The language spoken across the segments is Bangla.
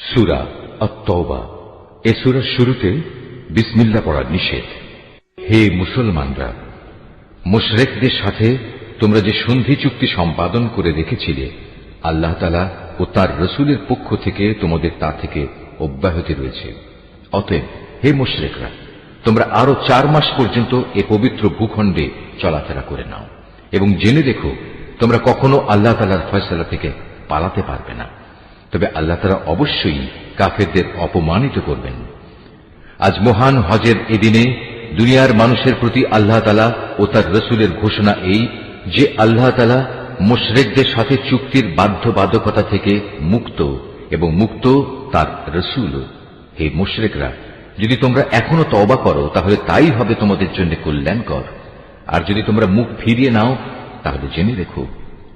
সূরা আত-তাওবা। এ সূরার শুরুতে বিসমিল্লাহ পড়া নিষেধ। হে মুসলমানরা, মুশরিকদের সাথে তোমরা যে সন্ধি চুক্তি সম্পাদন করে রেখেছিলে, আল্লাহ তাআলা ও তার রাসূলের পক্ষ থেকে তোমাদের তা থেকে অব্যাহতি রয়েছে। অতএব হে মুশরিকরা, তোমরা আরো 4 মাস পর্যন্ত এ পবিত্র ভূখণ্ডে চলাফেরা করে নাও এবং জেনে রেখো তোমরা কখনো আল্লাহ তাআলার ফয়সালা থেকে পালাতে পারবে না। তবে আল্লাহ তাআলা অবশ্যই কাফেরদের অপমানিত করবেন। আজ মহান হজের এদিনে দুনিয়ার মানুষের প্রতি আল্লাহ তাআলা ও তার রাসূলের ঘোষণা এই যে আল্লাহ তাআলা মুশরিকদের সাথে চুক্তির বাধ্যবাধকতা থেকে মুক্ত এবং মুক্ত তার রাসূল। হে মুশরিকরা, যদি তোমরা এখনো তওবা করো তাহলে তাই হবে তোমাদের জন্য কল্যাণকর, আর যদি তোমরা মুখ ফিরিয়ে নাও তাহলে জেনে রেখো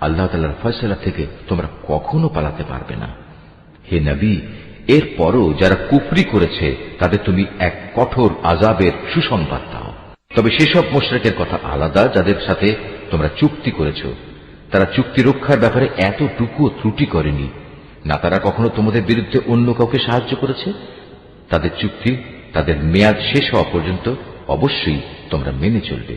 আল্লাহ তাআলার ফয়সালা থেকে তোমরা কখনো পালাতে পারবে না। হে নবী, এরপরও যারা কুফরি করেছে তাদের তুমি এক কঠোর আযাবের সুসংবাদ দাও। তবে সেসব মুশরিকের কথা আলাদা যাদের সাথে তোমরা চুক্তি করেছ। তারা চুক্তি রক্ষার ব্যাপারে এতটুকুও ত্রুটি করেনি, না তারা কখনো তোমাদের বিরুদ্ধে অন্য কাউকে সাহায্য করেছে। তাদের চুক্তি তাদের মেয়াদ শেষ হওয়া পর্যন্ত অবশ্যই তোমরা মেনে চলবে।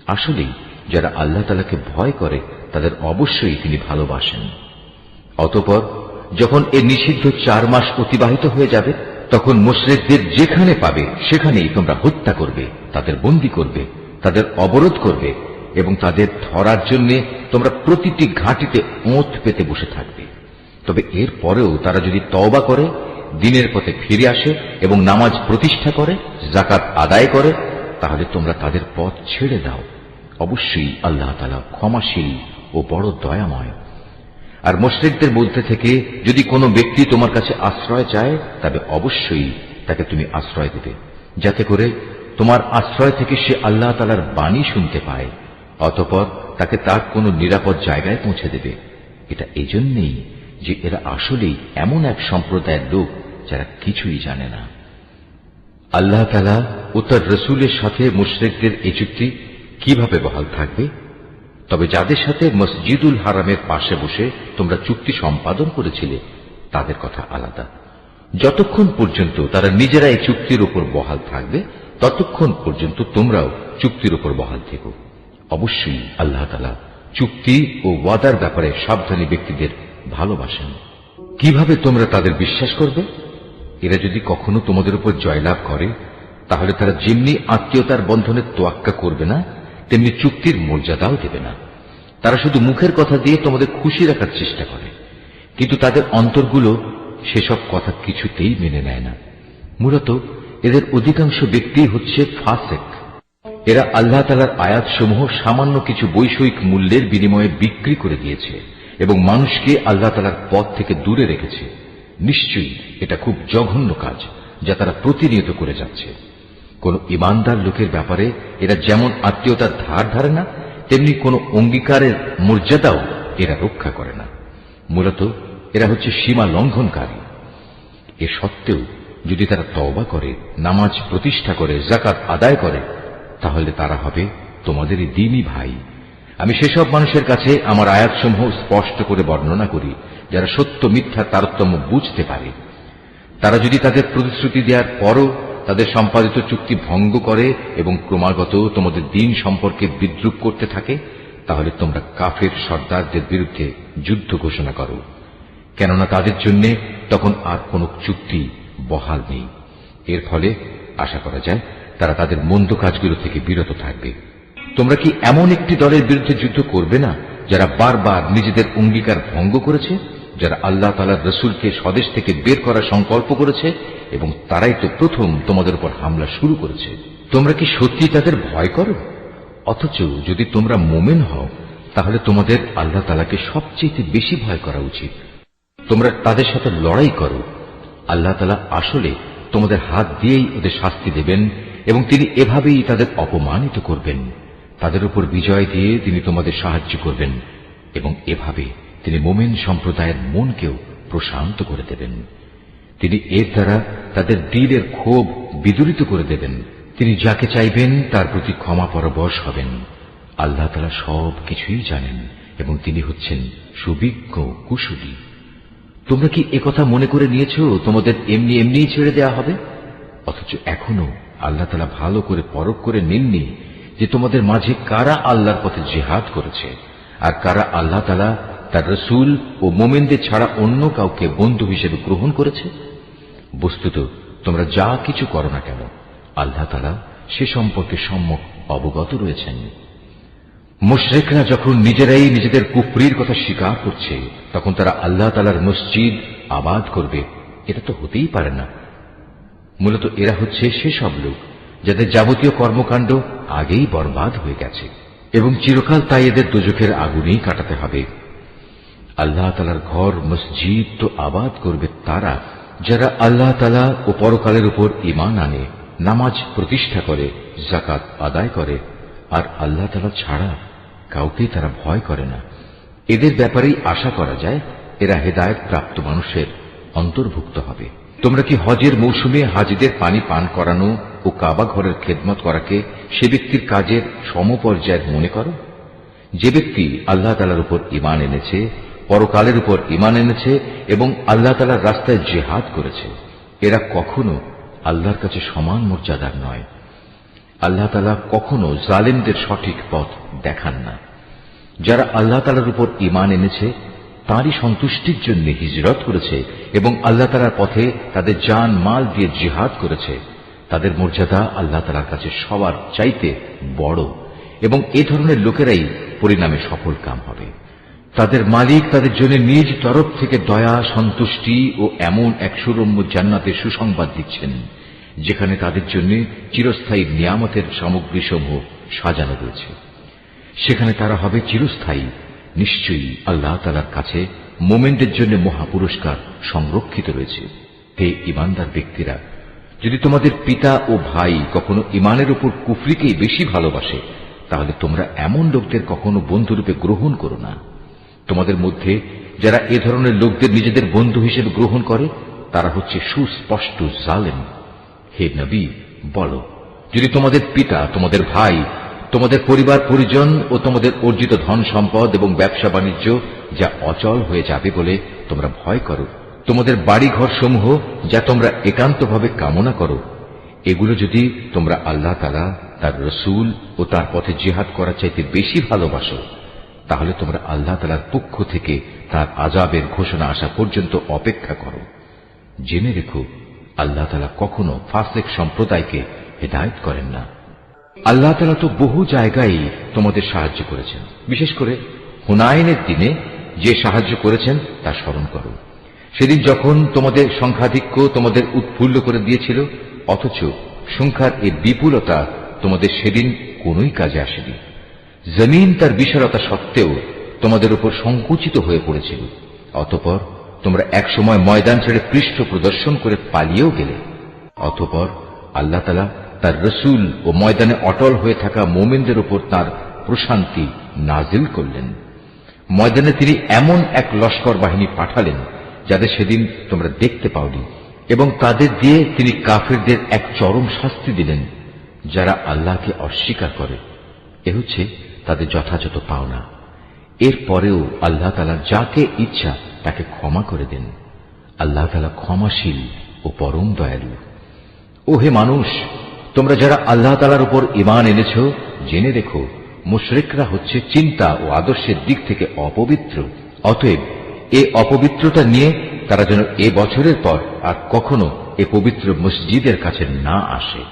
আসলেই যারা আল্লাহ তাআলাকে ভয় করে তাদের অবশ্যই তিনি ভালোবাসেন। অতঃপর যখন এ নিষিদ্ধ 4 মাস অতিবাহিত হয়ে যাবে, তখন মুশরিকদের যেখানে পাবে সেখানেই তোমরা হত্যা করবে, তাদের বন্দী করবে, তাদের অবরোধ করবে এবং তাদের ধরার জন্য তোমরা প্রতিটি ঘাঁটিতে ওঁত পেতে বসে থাকবে। তবে এর পরেও তারা যদি তওবা করে, দ্বীনের পথে ফিরে আসে এবং নামাজ প্রতিষ্ঠা করে, যাকাত আদায় করে, তাহলে তোমরা তাদের পথ ছেড়ে দাও। অবশ্যই আল্লাহ তাআলা ক্ষমাশীল ও বড় দয়াময়। আর মুশরিকদের মধ্যে থেকে যদি কোনো ব্যক্তি তোমার কাছে আশ্রয় চায়, তবে অবশ্যই তাকে তুমি আশ্রয় দেবে, যাতে করে তোমার আশ্রয় থেকে সে আল্লাহ তাআলার বাণী শুনতে পায়। অতঃপর তাকে তার কোনো নিরাপদ জায়গায় পৌঁছে দেবে। এটা এজন্যই যে এরা আসলেই এমন এক সম্প্রদায়ের লোক যারা কিছুই জানে না। আল্লাহ তাআলা ও তার রাসূলের সাথে মুশরিকদের এই চুক্তি কিভাবে বহাল থাকবে? তবে যাদের সাথে মসজিদুল হারামের পাশে বসে তোমরা চুক্তি সম্পাদন করেছিলে তাদের কথা আলাদা। যতক্ষণ পর্যন্ত তারা নিজেরা এই চুক্তির উপর বহাল থাকবে, ততক্ষণ পর্যন্ত তোমরাও চুক্তির উপর বহাল থেকো। অবশ্যই আল্লাহ তাআলা চুক্তি ও ওয়াদার ব্যাপারে সাবধানী ব্যক্তিদের ভালোবাসেন। কিভাবে তোমরা তাদের বিশ্বাস করবে? এরা যদি কখনো তোমাদের উপর জয়লাভ করে, তাহলে তারা যেমনি আত্মীয়তার বন্ধনের তোয়াক্কা করবে না, তেমনি চুক্তির মর্যাদাও দেবে না। তারা শুধু মুখের কথা দিয়ে তোমাদের খুশি রাখার চেষ্টা করে, কিন্তু তাদের অন্তরগুলো সেসব কথা কিছুতেই মেনে নেয় না। মূলত এদের অধিকাংশ ব্যক্তি হচ্ছে ফাসিক। এরা আল্লাহ তাআলার আয়াতসমূহ সামান্য কিছু বৈষয়িক মূল্যের বিনিময়ে বিক্রি করে দিয়েছে এবং মানুষকে আল্লাহ তাআলার পথ থেকে দূরে রেখেছে। নিশ্চয়ই এটা খুব জঘন্য কাজ যা তারা প্রতিনিয়ত করে যাচ্ছে। কোন ইমানদার লোকের ব্যাপারে এরা যেমন আত্মীয়তার ধার ধারে না, তেমনি কোন অঙ্গীকারের মর্যাদাও এরা রক্ষা করে না। মূলত এরা হচ্ছে সীমা লঙ্ঘনকারী। এ সত্ত্বেও যদি তারা তওবা করে, নামাজ প্রতিষ্ঠা করে, যাকাত আদায় করে, তাহলে তারা হবে তোমাদেরই দ্বীনী ভাই। আমি সেসব মানুষের কাছে আমার আয়াতসমূহ স্পষ্ট করে বর্ণনা করি যারা সত্য মিথ্যা তারতম্য বুঝতে পারে। তারা যদি তাদের প্রতিশ্রুতি দেওয়ার পরও তাদের সম্পাদিত চুক্তি ভঙ্গ করে এবং ক্রমাগত তোমাদের দ্বীন সম্পর্কে বিদ্রূপ করতে থাকে, তাহলে তোমরা কাফের সর্দারদের বিরুদ্ধে যুদ্ধ ঘোষণা করো, কেননা তাদের জন্য তখন আর কোনো চুক্তি বহাল নেই। এর ফলে আশা করা যায় তারা তাদের মন্দ কাজগুলো থেকে বিরত থাকবে। তোমরা কি এমন একটি দলের বিরুদ্ধে যুদ্ধ করবে না যারা বারবার নিজেদের অঙ্গীকার ভঙ্গ করেছে, যারা আল্লাহ তাআলার রাসূলকে স্বদেশ থেকে বের করার সংকল্প করেছে এবং তারাই তো প্রথম তোমাদের উপর হামলা শুরু করেছে? তোমরা কি সত্যি তাদের ভয় করো? অথচ যদি তোমরা মুমিন হও, তাহলে তোমাদের আল্লাহ তাআলাকে সবচেয়ে বেশি ভয় করা উচিত। তোমরা তাদের সাথে লড়াই করো। আল্লাহ তাআলা আসলে তোমাদের হাত দিয়েই ওদের শাস্তি দেবেন এবং তিনি এভাবেই তাদের অপমানিত করবেন। তাদের উপর বিজয় দিয়ে তিনি তোমাদের সাহায্য করবেন এবং এভাবে তিনি মুমিন সম্প্রদায়ের মনকেও প্রশান্ত করে দেবেন। তিনি এর দ্বারা তাদের দিলের ক্ষোভ বিদূরিত করে দেবেন। তিনি যাকে চাইবেন তার প্রতি ক্ষমা পরবশ হবেন। আল্লাহ তাআলা সব কিছুই জানেন এবং তিনি হচ্ছেন সুবিজ্ঞ কুশলী। তোমরা কি একথা মনে করে নিয়েছো তোমাদের এমনি এমনিই ছেড়ে দেয়া হবে? অথচ এখনো আল্লাহ তাআলা ভালো করে পরখ করে নেননি যে তোমাদের মাঝে কারা আল্লাহর পথে জিহাদ করেছে আর কারা আল্লাহ তাআলা তার রাসূল ও মুমিনদের ছাড়া অন্য কাউকে বন্ধু হিসেবে গ্রহণ করেছে। বস্তুত তোমরা যা কিছু করো না কেন আল্লাহ তাআলা সে সম্পর্কে সম্যক অবগত রয়েছেন। মুশরিকরা যখন নিজেরাই নিজেদের কুফরির কথা স্বীকার করছে তখন তারা আল্লাহ তাআলার মসজিদ আবাদ করবে, এটা তো হতেই পারে না। মূলত এরা হচ্ছে সেসব লোক যাদের যাবতীয় কর্মকাণ্ড আগেই বরবাদ হয়ে গেছে এবং চিরকাল তাই এদের দোজখের আগুনেই কাটাতে হবে। আল্লাহ তাআলার ঘর মসজিদ তো আবাদ করবে তারা যারা আল্লাহ তাআলা ও পরকালের উপর ঈমান আনে, নামাজ প্রতিষ্ঠা করে, যাকাত আদায় করে আর আল্লাহ তাআলা ছাড়া কাউকে তারা ভয় করে না। এদের ব্যাপারেই আশা করা যায় এরা হেদায়েত প্রাপ্ত মানুষের অন্তর্ভুক্ত হবে। তোমরা কি হজের মৌসুমে হাজিদের পানি পান করানো ও কাবা ঘরের খেদমত করাকে সে ব্যক্তির কাজের সমপর্যায়ের মনে করো? যে ব্যক্তি আল্লাহ তাআলার উপর ঈমান এনেছে, পরকালের উপর ঈমান এনেছে এবং আল্লাহ তাআলার রাস্তায় জিহাদ করেছে, এরা কখনো আল্লাহর কাছে সমান মর্যাদার নয়। আল্লাহ তাআলা কখনো জালেমদের সঠিক পথ দেখান না। যারা আল্লাহ তাআলার উপর ঈমান এনেছে তাঁরই সন্তুষ্টির জন্য হিজরত করেছে এবং আল্লাহ তাআলার পথে তাদের জান মাল দিয়ে জিহাদ করেছে, তাদের মর্যাদা আল্লাহ তাআলার কাছে সবার চাইতে বড় এবং এ ধরনের লোকেরাই পরিণামে সফল কাম হবে। তাদের মালিক তাদের জন্য নিজ তরফ থেকে দয়া, সন্তুষ্টি ও এমন এক সুরম্য জান্নাতের সুসংবাদ দিচ্ছেন যেখানে তাদের জন্য চিরস্থায়ী নিয়ামতের সামগ্রীসমূহ সাজানো রয়েছে। সেখানে তারা হবে চিরস্থায়ী। নিশ্চয়ই আল্লাহ তাআলার কাছে মুমিনদের জন্য মহাপুরস্কার সংরক্ষিত রয়েছে। হে ঈমানদার ব্যক্তিরা, যদি তোমাদের পিতা ও ভাই কখনো ঈমানের উপর কুফরিকেই বেশি ভালোবাসে তাহলে তোমরা এমন লোকদের কখনো বন্ধুরূপে গ্রহণ করো না। তোমাদের মধ্যে যারা এ ধরনের লোকদের নিজেদের বন্ধু হিসেবে গ্রহণ করে তারা হচ্ছে সুস্পষ্ট জালেম। হে নবী, বলো, যদি তোমাদের পিতা, তোমাদের ভাই, তোমাদের পরিবার পরিজন ও তোমাদের অর্জিত ধন সম্পদ এবং ব্যবসা বাণিজ্য যা অচল হয়ে যাবে বলে তোমরা ভয় করো, তোমাদের বাড়িঘর সমূহ যা তোমরা একান্তভাবে কামনা করো, এগুলো যদি তোমরা আল্লাহ তাআলা, তার রাসূল ও তার পথে জিহাদ করা চাইতে বেশি ভালোবাসো তাহলে তোমরা আল্লাহ তাআলার পক্ষ থেকে তার আযাবের ঘোষণা আসা পর্যন্ত অপেক্ষা করো। জেনে রেখো, আল্লাহ তাআলা কখনো ফাসিক সম্প্রদায়কে হেদায়েত করেন না। আল্লাহ তাআলা তো বহু জায়গায় তোমাদের সাহায্য করেছেন। বিশেষ করে হুনাইনের দিনে যে সাহায্য করেছেন তা স্মরণ করো। সেদিন যখন তোমাদের সংখ্যাধিক্য তোমাদের উৎফুল্ল করে দিয়েছিল, অথচ সংখ্যার এই বিপুলতা তোমাদের সেদিন কোনোই কাজে আসেনি। জমিন তার বিশালতা সত্ত্বেও তোমাদের উপর সংকুচিত হয়ে পড়েছিল। অতঃপর তোমরা একসময় ময়দান ছেড়ে পৃষ্ঠ প্রদর্শন করে পালিয়েও গেলে। অতঃপর আল্লাহ তাআলা তার রাসূল ও ময়দানে অটল হয়ে থাকা মুমিনদের উপর তার প্রশান্তি নাজিল করলেন। ময়দানে তিনি এমন এক লস্কর বাহিনী পাঠালেন যাদের সেদিন তোমরা দেখতে পাওনি, এবং তাদের দিয়ে তিনি কাফিরদের এক চরম শাস্তি দিলেন যারা আল্লাহকে অস্বীকার করে। এ হচ্ছে তাদের যথাযথ পাওনা। এরপরেও আল্লাহ তাআলা যাকে ইচ্ছা তাকে ক্ষমা করে দেন। আল্লাহ তাআলা ক্ষমাশীল ও পরম দয়ালু। ও হে মানুষ, তোমরা যারা আল্লাহ তাআলার উপর ঈমান এনেছ, জেনে রেখো মুশরিকরা হচ্ছে চিন্তা ও আদর্শের দিক থেকে অপবিত্র। অতএব এ অপবিত্রতা নিয়ে তারা যেন এ বছরের পর আর কখনো এ পবিত্র মসজিদের কাছে না আসে।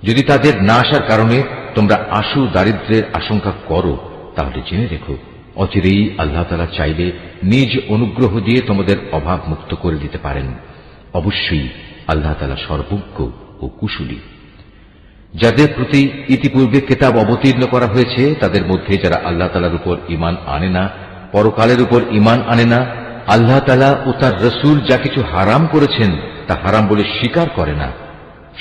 যদি তাদের না আসার কারণে তোমরা আশু দারিদ্র্যের আশঙ্কা করো তাহলে জেনে রেখো অচিরেই আল্লাহ তাআলা চাইলে নিজ অনুগ্রহ দিয়ে তোমাদের অভাব মুক্ত করে দিতে পারেন। অবশ্যই আল্লাহ তাআলা সর্বজ্ঞ ও কুশলী। যাদের প্রতি ইতিপূর্বে কিতাব অবতীর্ণ করা হয়েছে তাদের মধ্যে যারা আল্লাহ তাআলার উপর ঈমান আনে না, পরকালের উপর ঈমান আনে না, আল্লাহ তাআলা ও তার রাসূল যা কিছু হারাম করেছেন তা হারাম বলে স্বীকার করে না,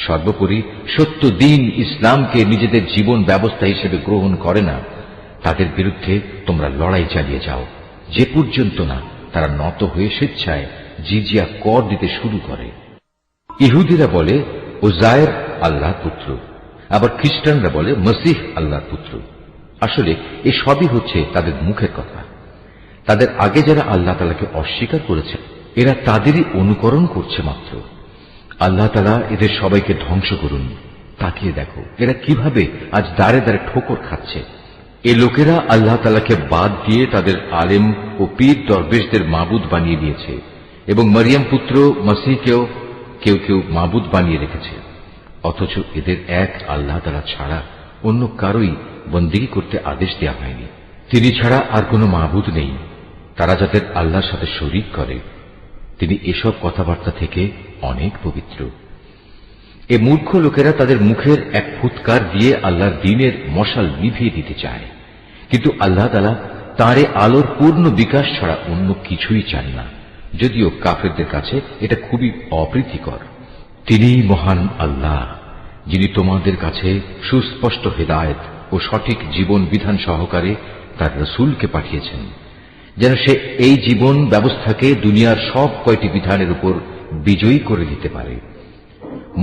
সর্বোপরি সত্য দ্বীন ইসলামকে নিজেদের জীবন ব্যবস্থা হিসেবে গ্রহণ করে না, তাদের বিরুদ্ধে তোমরা লড়াই চালিয়ে যাও যে পর্যন্ত না তারা নত হয়ে স্বেচ্ছায় জিজিয়া কর দিতে শুরু করে। ইহুদিরা বলে উযায়ের আল্লাহর পুত্র, আবার খ্রিস্টানরা বলে মসীহ আল্লাহর পুত্র। আসলে এই সবই হচ্ছে তাদের মুখের কথা। তাদের আগে যারা আল্লাহ তাআলাকে অস্বীকার করেছে এরা তাদেরই অনুকরণ করছে মাত্র। আল্লাহ তাআলা এদের সবাইকে ধ্বংস করুন। তাকিয়ে দেখো এরা কিভাবে আজ দাঁড়ে দাঁড়ে ঠোকর খাচ্ছে। এ লোকেরা আল্লাহ তাআলাকে বাদ দিয়ে তাদের আলেম ও পীর দরবেশদের মাবুদ বানিয়ে দিয়েছে এবং মরিয়ম পুত্র মসিহকেও কেউ কেউ মাবুদ বানিয়ে রেখেছে। অথচ এদের এক আল্লাহ তাআলা ছাড়া অন্য কারোই বন্দেগী করতে আদেশ দেওয়া হয়নি। তিনি ছাড়া আর কোনো মাবুদ নেই। তারা যাদের আল্লাহর সাথে শরীক করে তিনি এসব কথাবার্তা থেকে অনেক পবিত্র। এ মূর্খ লোকেরা তাদের মুখের এক ফুৎকার দিয়ে আল্লাহর দ্বীনের মশাল নিভিয়ে দিতে চায়, কিন্তু আল্লাহ তাআলা তাঁর আলোর পূর্ণ বিকাশ ছাড়া অন্য কিছুই চান না, যদিও কাফেরদের কাছে এটা খুবই অপ্রীতিকর। তিনিই মহান আল্লাহ, যিনি তোমাদের কাছে সুস্পষ্ট হেদায়েত ও সঠিক জীবন বিধান সহকারে তার রাসূলকে পাঠিয়েছেন, যেন সে এই জীবন ব্যবস্থাকে দুনিয়ার সব কয়টি বিধানের উপর বিজয়ী করে দিতে পারে।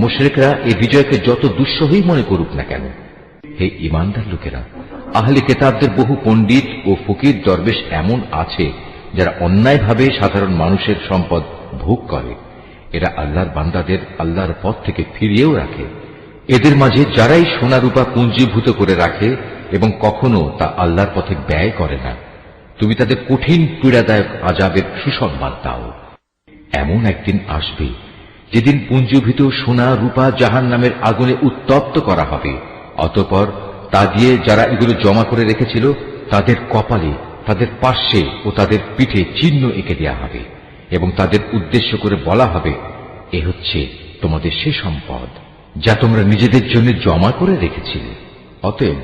মুশরিকরা এই বিজয়কে যত দুঃসহই মনে করুক না কেন, হে ঈমানদার লোকেরা, আহলে কিতাবদের বহু পণ্ডিত ও ফকির দরবেশ এমন আছে যারা অন্যায়ভাবে সাধারণ মানুষের সম্পদ ভোগ করে। এরা আল্লাহর বান্দাদের আল্লাহর পথ থেকে ফিরিয়েও রাখে। এদের মাঝে যারাই সোনা রূপা পুঞ্জীভূত করে রাখে এবং কখনো তা আল্লাহর পথে ব্যয় করে না, তুমি তাদের কঠিন পীড়াদায়ক আযাবের সুসংবাদ দাও। এমন একদিন আসবে যেদিন পুঞ্জীভূত সোনা রূপা জাহান্নামের আগুনে উত্তপ্ত করা হবে। অতঃপর তা দিয়ে যারা এগুলো জমা করে রেখেছিল তাদের কপালে, তাদের পার্শ্বে ও তাদের পিঠে চিহ্ন এঁকে দেওয়া হবে এবং তাদের উদ্দেশ্য করে বলা হবে, এ হচ্ছে তোমাদের সে সম্পদ যা তোমরা নিজেদের জন্য জমা করে রেখেছিলে। অতএব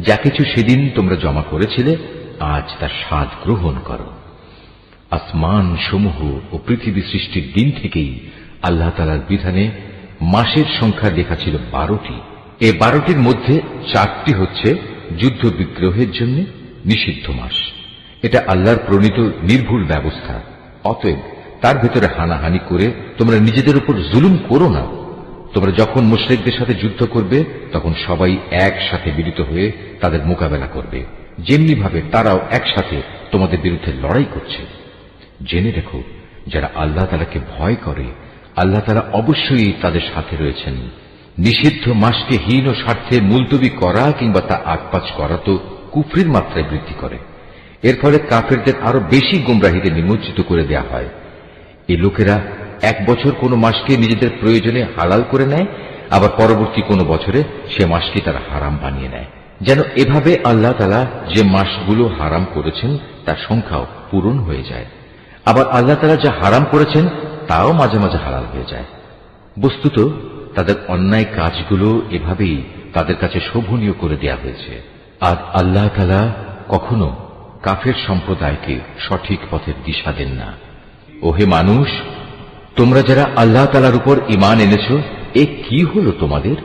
যা কিছু সেদিন তোমরা জমা করেছিলে আজ তার স্বাদ গ্রহণ করো। আসমান সমূহ ও পৃথিবী সৃষ্টির দিন থেকেই আল্লাহ তাআলার বিধানে মাসের সংখ্যা লেখা ছিল 12টি। এই 12টির মধ্যে 4টি হচ্ছে যুদ্ধ বিগ্রহের জন্য নিষিদ্ধ মাস। এটা আল্লাহর প্রণীত নির্ভুল ব্যবস্থা। অতএব তার ভেতরে হানাহানি করে তোমরা নিজেদের উপর জুলুম করো না। তোমরা যখন মুশরিকদের সাথে যুদ্ধ করবে তখন সবাই একসাথে মিলিত হয়ে তাদের মোকাবেলা করবে, যেমনি ভাবে তারাও একসাথে তোমাদের বিরুদ্ধে লড়াই করছে। জেনে রেখো, যারা আল্লাহ তাআলাকে ভয় করে আল্লাহ তাআলা অবশ্যই তাদের সাথে রয়েছেন। নিষিদ্ধ মাসকে হীন ও স্বার্থে মুলতবি করা কিংবা তা আগপাচ করা তো কুফরির মাত্রায় বৃদ্ধি করে। এর ফলে কাফেরদের আরো বেশি গোমরাহিতে নিমজ্জিত করে দেয়া হয়। এই লোকেরা এক বছর কোনো মাসকে নিজেদের প্রয়োজনে হালাল করে নেয়, আবার পরবর্তী কোনো বছরে সে মাসকে তারা হারাম বানিয়ে নেয়, যেন এভাবে আল্লাহ তাআলা যে মাসগুলো হারাম করেছেন তার সংখ্যাও পূরণ হয়ে যায়। আবার আল্লাহ তাআলা যা হারাম করেছেন তাও মাঝে মাঝে হালাল হয়ে যায়। বস্তুত তাদের অন্যায় কাজগুলো এভাবেই তাদের কাছে শোভনীয় করে দেয়া হয়েছে। আর আল্লাহ তাআলা কখনো কাফের সম্প্রদায়কে সঠিক পথের দিশা দেন না। ওহে মানুষ, তোমরা যারা আল্লাহ তাআলার উপর ঈমান এনেছো, এ কি হলো তোমাদের?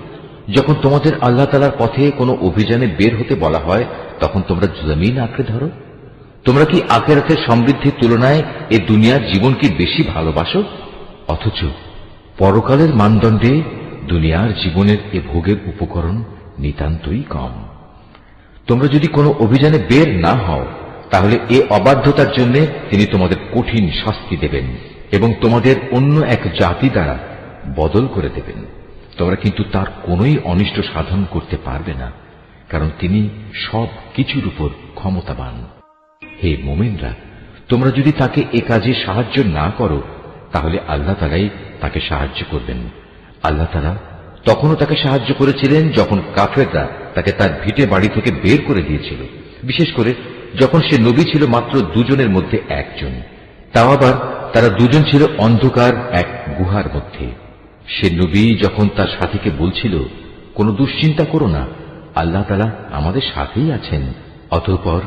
যখন তোমাদের আল্লাহ তাআলার পথে কোনো অভিযানে বের হতে বলা হয় তখন তোমরা জমিন আঁকড়ে ধরো। তোমরা কি আখিরাতের সমৃদ্ধির তুলনায় এ দুনিয়ার জীবনকে বেশি ভালোবাসো? অথচ পরকালের মানদণ্ডে দুনিয়ার জীবনের এ ভোগের উপকরণ নিতান্তই কম। তোমরা যদি কোনো অভিযানে বের না হও তাহলে এ অবাধ্যতার জন্য তিনি তোমাদের কঠিন শাস্তি দেবেন এবং তোমাদের অন্য এক জাতি দ্বারা বদল করে দেবেন। তোমরা কিন্তু তার কোনোই অনিষ্ট সাধন করতে পারবে না, কারণ তিনি সব কিছুর উপর ক্ষমতাবান। হে মুমিনরা, তোমরা যদি তাকে এ কাজে সাহায্য না করো তাহলে আল্লাহ তাআলাই তাকে সাহায্য করবেন। আল্লাহ তাআলা তখনও তাকে সাহায্য করেছিলেন যখন কাফেররা তাকে তার ভিটে বাড়ি থেকে বের করে দিয়েছিল, বিশেষ করে যখন সে নবী ছিল মাত্র দুজনের মধ্যে একজন, তাও আবার তারা দুজন ছিল অন্ধকার এক গুহার মধ্যে। সে নবী যখন তার সাথীকে বলছিল, কোনো দুশ্চিন্তা করো না, আল্লাহ তাআলা আমাদের সাথেই আছেন। অতঃপর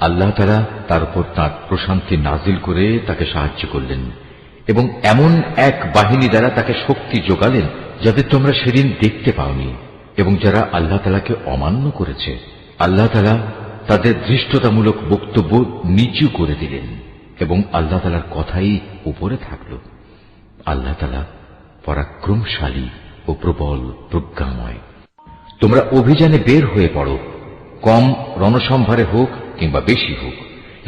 আল্লাহ তাআলা তার উপর তাঁর প্রশান্তি নাজিল করে তাকে সাহায্য করলেন এবং এমন এক বাহিনী দ্বারা তাকে শক্তি যোগালেন যাদের তোমরা সেদিন দেখতে পাওনি। এবং যারা আল্লাহ তাআলাকে অমান্য করেছে আল্লাহ তাআলা তাদের ধৃষ্টতামূলক বক্তব্য নিচু করে দিলেন এবং আল্লাহ তাআলার কথাই উপরে থাকল। আল্লাহ তাআলা পরাক্রমশালী ও প্রবল প্রজ্ঞাময়। তোমরা অভিযানে বের হয়ে পড়ো, কম রণসম্ভারে হোক কিংবা বেশি হোক,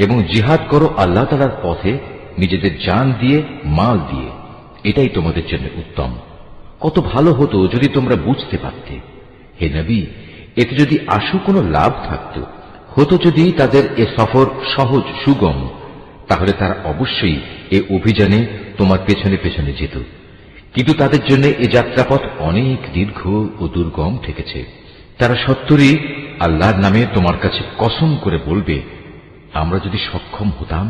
এবং জিহাদ করো আল্লাহ তাআলার পথে নিজেদের জান দিয়ে, মাল দিয়ে। এটাই তোমাদের জন্য উত্তম। কত ভালো হতো যদি তোমরা বুঝতে পারতে। হে নবী, এতে যদি আশু কোনো লাভ থাকত, হতো যদি তাদের এ সফর সহজ সুগম, তাহলে তারা অবশ্যই এ অভিযানে তোমার পেছনে পেছনে যেত। কিন্তু তাদের জন্য এ যাত্রাপথ অনেক দীর্ঘ ও দুর্গম ঠেকেছে। তারা সত্তরই আল্লাহর নামে তোমার কাছে কসম করে বলবে, আমরা যদি সক্ষম হতাম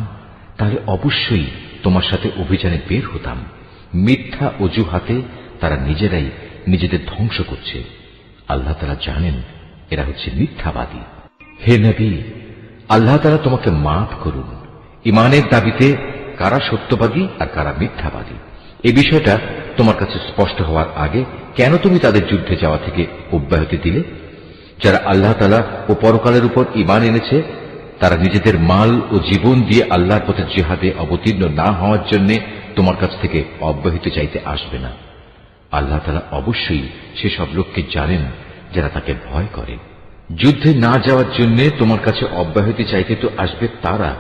তাহলে অবশ্যই তোমার সাথে অভিযানে বের হতাম। মিথ্যা অজুহাতে তারা নিজেরাই নিজেদের ধ্বংস করছে। আল্লাহ তাআলা জানেন এরা হচ্ছে মিথ্যাবাদী। হে নবী, আল্লাহ তাআলা তোমাকে মাফ করুন। ইমানের দাবিতে কারা সত্যবাদী আর কারা মিথ্যাবাদী এই বিষয়টা তোমার কাছে স্পষ্ট হওয়ার আগে কেন তুমি তাদের যুদ্ধে যাওয়া থেকে অব্যাহতি দিলে? যারা আল্লাহ তাআলা ও পরকালের উপর ঈমান এনেছে, তারা নিজেদের মাল ও জীবন দিয়ে আল্লাহর পথে জিহাদে অবতীর্ণ না হওয়ার জন্য তোমার কাছ থেকে অব্যাহতি চাইতে আসবে না। আল্লাহ তাআলা অবশ্যই সেসব লোককে জানেন যারা তাকে ভয় করে। যুদ্ধে না যাওয়ার জন্য তোমার কাছে অব্যাহতি চাইতে তো আসবে তারা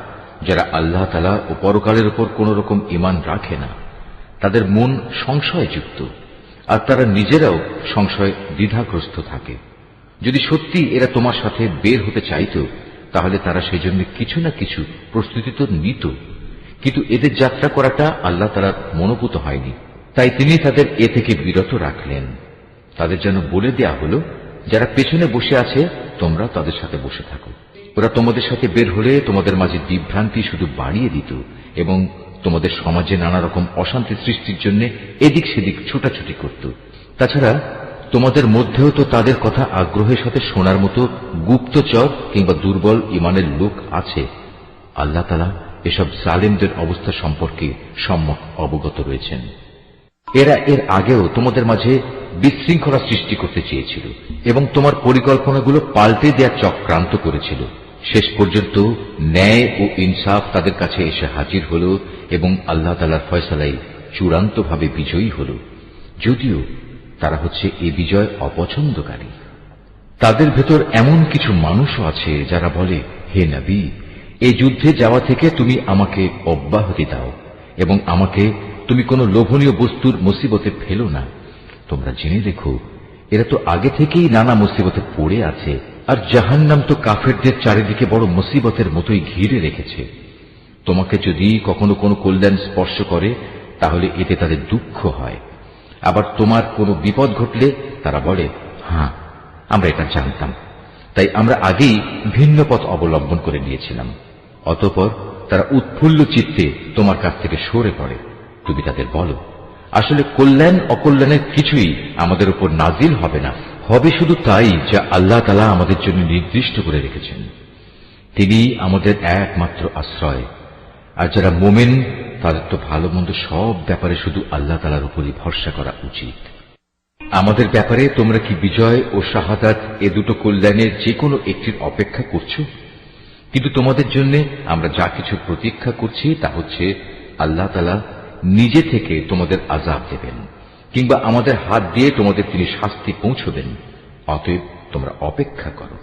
যারা আল্লাহ তাআলা ও পরকালের উপর কোন রকম ঈমান রাখে না। তাদের মন সংশয়যুক্ত আর তারা নিজেরাও সংশয় দ্বিধাগ্রস্ত থাকে। যদি সত্যি এরা তোমার সাথে বের হতে চাইত, তাহলে তারা সেজন্য কিছু না কিছু প্রস্তুতি তো নিত। কিন্তু এদের যাত্রা করাটা আল্লাহ তাআলার মনোভূত হয়নি, তাই তিনি তাদের এ থেকে বিরত রাখলেন। তাদের যেন বলে দেয়া হলো, যারা পেছনে বসে আছে তোমরা তাদের সাথে বসে থাকো। ওরা তোমাদের সাথে বের হলে তোমাদের মাঝে বিভ্রান্তি শুধু বাড়িয়ে দিত এবং তোমাদের সমাজে নানা রকম অশান্তি সৃষ্টির জন্য এদিক সেদিক ছুটাছুটি করত। তাছাড়া তোমাদের মধ্যেও তো তাদের কথা আগ্রহের সাথে শোনার মতো গুপ্তচর কিংবা দুর্বল ইমানের লোক আছে। আল্লাহ তাআলা এসব জালেমদের অবস্থা সম্পর্কে সম্যক অবগত রয়েছেন। এরা এর আগেও তোমাদের মাঝে বিশৃঙ্খলা সৃষ্টি করতে চেয়েছিল এবং তোমার পরিকল্পনাগুলো পাল্টে দেওয়ার চক্রান্ত করেছিল। শেষ পর্যন্ত ন্যায় ও ইনসাফ তাদের কাছে এসে হাজির হল এবং আল্লাহ তাআলার ফয়সালাই চূড়ান্তভাবে বিজয়ী হল, যদিও তারা হচ্ছে এই বিজয় অপছন্দকারী। তাদের ভেতর এমন কিছু মানুষও আছে যারা বলে, হে নবী, এই যুদ্ধে যাওয়া থেকে তুমি আমাকে অব্যাহতি দাও এবং আমাকে তুমি কোনো লোভনীয় বস্তুর মুসিবতে ফেলো না। তোমরা জেনে রেখো, এরা তো আগে থেকেই নানা মুসিবতে পড়ে আছে, আর জাহান্নাম তো কাফেরদের চারিদিকে বড় মুসিবতের মতোই ঘিরে রেখেছে। তোমাকে যদি কখনো কোনো কল্যাণ স্পর্শ করে তাহলে এতে তাদের দুঃখ হয়, আবার তোমার কোনো বিপদ ঘটলে তারা বলে, হ্যাঁ আমরা এটা জানতাম, তাই আমরা আগেই ভিন্ন পথ অবলম্বন করে নিয়েছিলাম। অতঃপর তারা উৎফুল্ল চিত্তে তোমার কাছ থেকে সরে পড়ে। তুমি তাদের বলো, আসলে কল্যাণ অকল্যাণের কিছুই আমাদের উপর নাজিল হবে না, হবে শুধু তাই যা আল্লাহ তাআলা আমাদের জন্য নির্দিষ্ট করে রেখেছেন। তিনি আমাদের একমাত্র আশ্রয়। আর যারা মোমেন তাদের তো ভালো মন্দ সব ব্যাপারে শুধু আল্লাহ তাআলার উপরই ভরসা করা উচিত। আমাদের ব্যাপারে তোমরা কি বিজয় ও শাহাদাত এ দুটো কল্যাণের যে কোনো একটির অপেক্ষা করছো? কিন্তু তোমাদের জন্য আমরা যা কিছু প্রতীক্ষা করছি তা হচ্ছে আল্লাহ তাআলা নিজে থেকে তোমাদের আযাব দেবেন, কিংবা আমাদের হাত দিয়ে তোমাদের তিনি শাস্তি পৌঁছবেন। অতএব তোমরা অপেক্ষা করো,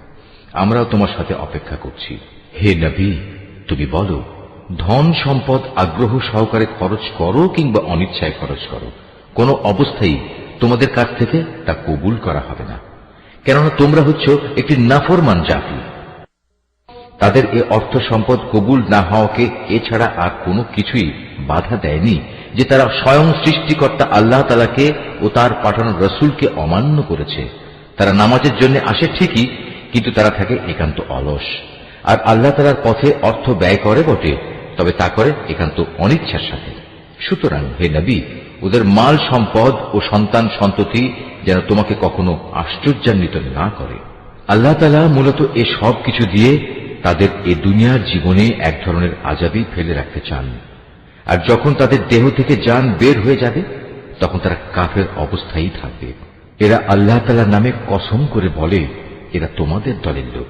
আমরাও তোমার সাথে অপেক্ষা করছি। হে নবী, তুমি বলো, ধন সম্পদ আগ্রহ সহকারে খরচ করো কিংবা অনিচ্ছায় খরচ করো, কোন অবস্থায় তোমাদের কাছ থেকে তা কবুল করা হবে না, কেননা তোমরা হচ্ছ একটি নাফরমান জাতি। তাদের এ অর্থ সম্পদ কবুল না হওয়াকে এছাড়া আর কোনো কিছুই বাধা দেয়নি যে তারা স্বয়ং সৃষ্টিকর্তা আল্লাহ তাআলাকে ও তার পাঠানো রসুলকে অমান্য করেছে। তারা নামাজের জন্য আসে ঠিকই, কিন্তু তারা থাকে একান্ত অলস, আর আল্লাহ তাআলার পথে অর্থ ব্যয় করে বটে, তবে তা করে একান্ত অনিচ্ছার সাথে। সুতরাং হে নবী, ওদের মাল সম্পদ ও সন্তান সন্ততি যেন তোমাকে কখনো আশ্চর্যান্বিত না করে। আল্লাহ তাআলা মূলত এ সব কিছু দিয়ে তাদের এ দুনিয়ার জীবনে এক ধরনের আযাবই ফেলে রাখতে চান, আর যখন তাদের দেহ থেকে জান বের হয়ে যাবে তখন তারা কাফের অবস্থায় থাকবে। এরা আল্লাহ তাআলার নামে কসম করে বলে এরা তোমাদের দলের লোক,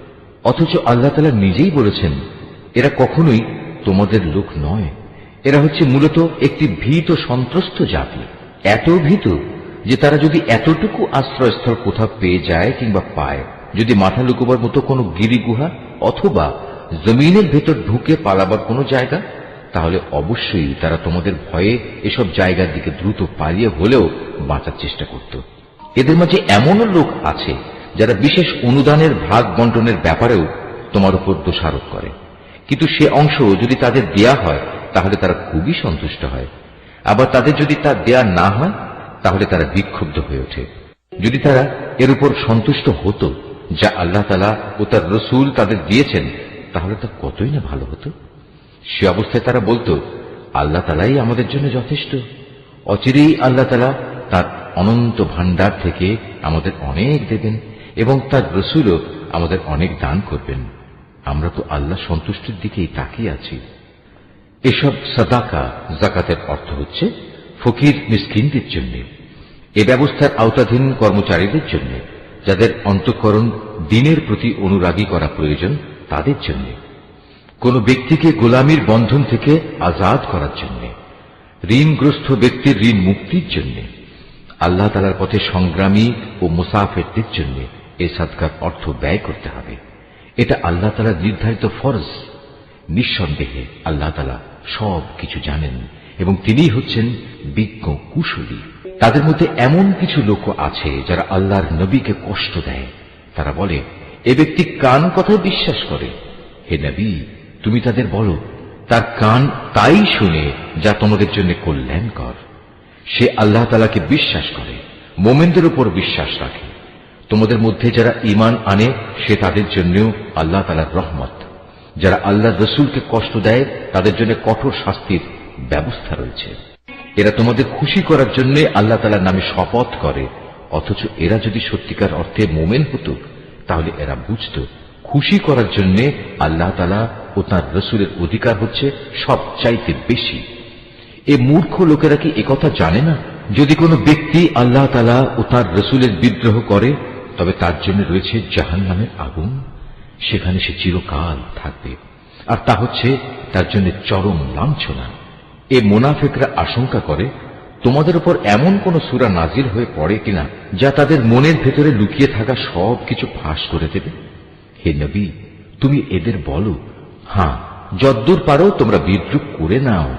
অথচ আল্লাহ তাআলা নিজেই বলেছেন এরা কখনোই তোমাদের লোক নয়। এরা হচ্ছে মূলত একটি ভীত সন্ত্রস্ত জাতি, এত ভীত যে তারা যদি এতটুকু আশ্রয়স্থল কোথাও পেয়ে যায় কিংবা পায়, যদি মাথা লুকোবার মতো কোনো গিরিগুহা অথবা জমিনের ভেতর ঢুকে পালাবার কোনো জায়গা, তাহলে অবশ্যই তারা তোমাদের ভয়ে এসব জায়গার দিকে দ্রুত পালিয়ে হলেও বাঁচার চেষ্টা করত। এদের মাঝে এমনও লোক আছে যারা বিশেষ অনুদানের ভাগ বন্টনের ব্যাপারেও তোমার উপর দোষারোপ করে, কিন্তু সে অংশ যদি তাদের দেয়া হয় তাহলে তারা খুবই সন্তুষ্ট হয়। আবার তাদের যদি তা দেয়া না হয় তাহলে তারা বিক্ষুব্ধ হয়ে ওঠে। যদি তারা এর উপর সন্তুষ্ট হতো যা আল্লাহ তাআলা ও তার রসুল তাদের দিয়েছেন, তাহলে তা কতই না ভালো হতো। সে অবস্থায় তারা বলতো, আল্লাহ তাআলাই আমাদের জন্য যথেষ্ট। অচিরেই আল্লাহ তাআলা তার অনন্ত ভান্ডার থেকে আমাদের অনেক দেবেন এবং তার রসুলও আমাদের অনেক দান করবেন। আমরা তো আল্লাহ সন্তুষ্টির দিকেই তাকিয়ে আছি। এসব সাদাকা যাকাতের অর্থ হচ্ছে ফকির মিসকিনদের জন্য, এ ব্যবস্থার আওতাধীন কর্মচারীদের জন্য, যাদের অন্তঃকরণ দ্বীনের প্রতি অনুরাগী করা প্রয়োজন তাদের জন্য, কোন ব্যক্তিকে গোলামির বন্ধন থেকে আজাদ করার জন্য, ঋণগ্রস্ত ব্যক্তির ঋণ মুক্তির জন্য, আল্লাহ তাআলার পথে সংগ্রামী ও মুসাফিরদের জন্য এই সাদকার অর্থ ব্যয় করতে হবে। এটা আল্লাহ তাআলার নির্ধারিত ফরজ। নিঃসন্দেহে আল্লাহ তাআলা সব কিছু জানেন এবং তিনিই হচ্ছেন বিজ্ঞ কুশলী। তাদের মধ্যে এমন কিছু লোক আছে যারা আল্লাহর নবীকে কষ্ট দেয়। তারা বলে, এ ব্যক্তি কান কথায় বিশ্বাস করে। হে নবী, তুমি তাদের বলো, তার কান তাই শুনে যা তোমাদের জন্য কল্যাণকর। সে আল্লাহ তাআলাকে বিশ্বাস করে, মোমেনদের উপর বিশ্বাস রাখে। তোমাদের মধ্যে যারা ঈমান আনে সে তাদের জন্যও আল্লাহ তাআলার রহমত। যারা আল্লাহর রসুলকে কষ্ট দেয় তাদের জন্য কঠোর শাস্তির ব্যবস্থা রয়েছে। এরা তোমাদের খুশি করার জন্য আল্লাহ তাআলার নামে শপথ করে, অথচ এরা যদি সত্যিকার অর্থে মোমেন হতো তাহলে এরা বুঝত খুশি করার জন্য আল্লাহ তাআলা ও তাঁর রসুলের অধিকার হচ্ছে সবচাইতে বেশি। এ মূর্খ লোকেরা কি একথা জানে না? যদি কোনো ব্যক্তি আল্লাহ তাআলা ও তাঁর রসুলের বিদ্রোহ করে তবে তার জন্য রয়েছে জাহান্নামের আগুন, সেখানে সে চিরকাল থাকবে, আর তা হচ্ছে তার জন্য চরম লাঞ্ছনা। এ মুনাফিকরা আশঙ্কা করে তোমাদের উপর এমন কোন সূরা নাজিল হয়ে পড়ে কিনা যা তাদের মনের ভেতরে লুকিয়ে থাকা সব কিছু ফাঁস করে দেবে। হে নবী, তুমি এদের বলো, হ্যাঁ, যদ্দূর পারো তোমরা বিদ্রুপ করে নাও।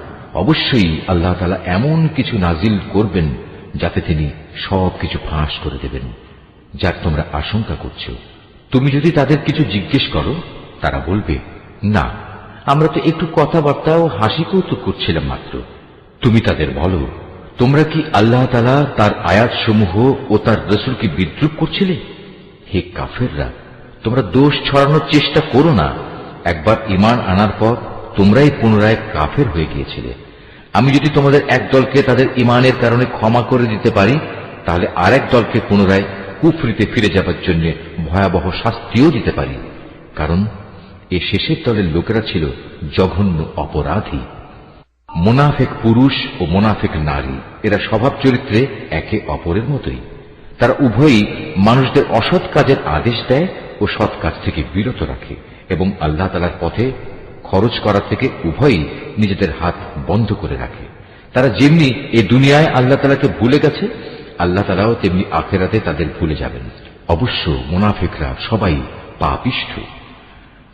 অবশ্যই আল্লাহ তাআলা এমন কিছু নাজিল করবেন যাতে তিনি সব কিছু ফাঁস করে দেবেন যার তোমরা আশঙ্কা করছো। তুমি যদি তাদের কিছু জিজ্ঞেস করো তারা বলবে, না, আমরা তো একটু কথাবার্তা ও হাসি কৌতুক করছিলাম মাত্র। তুমি তাদের বলো, তোমরা কি আল্লাহ তাআলা তার আয়াতসমূহ ও তার রসুলকে বিদ্রুপ করছিলে? হে কাফেররা, তোমরা দোষ ছড়ানোর চেষ্টা করো না। একবার ঈমান আনার পর তোমরাই পুনরায় কাফের হয়ে গিয়েছিলে। আমি যদি তোমাদের এক দলকে তাদের ঈমানের কারণে ক্ষমা করে দিতে পারি তাহলে আরেক দলকে পুনরায় কুফরিতে ফিরে যাবার জন্য ভয়াবহ শাস্তিও দিতে পারি, কারণ এ শেষের দলের লোকেরা ছিল জঘন্য অপরাধী। মুনাফিক পুরুষ ও মুনাফিক নারী এরা স্বভাব চরিত্রে একে অপরের মতোই। তারা উভয়ই মানুষদের অসৎ কাজের আদেশ দেয় ও সৎ কাজ থেকে বিরত রাখে এবং আল্লাহ তাআলার পথে খরচ করা থেকে উভয়ই নিজেদের হাত বন্ধ করে রাখে। তারা যেমনি এ দুনিয়ায় আল্লাহ তাআলাকে ভুলে গেছে, আল্লাহ তাআলাও তেমনি আখিরাতে তাদের ভুলে যাবেন। অবশ্য মুনাফিকরা সবাই পাপিষ্ঠ।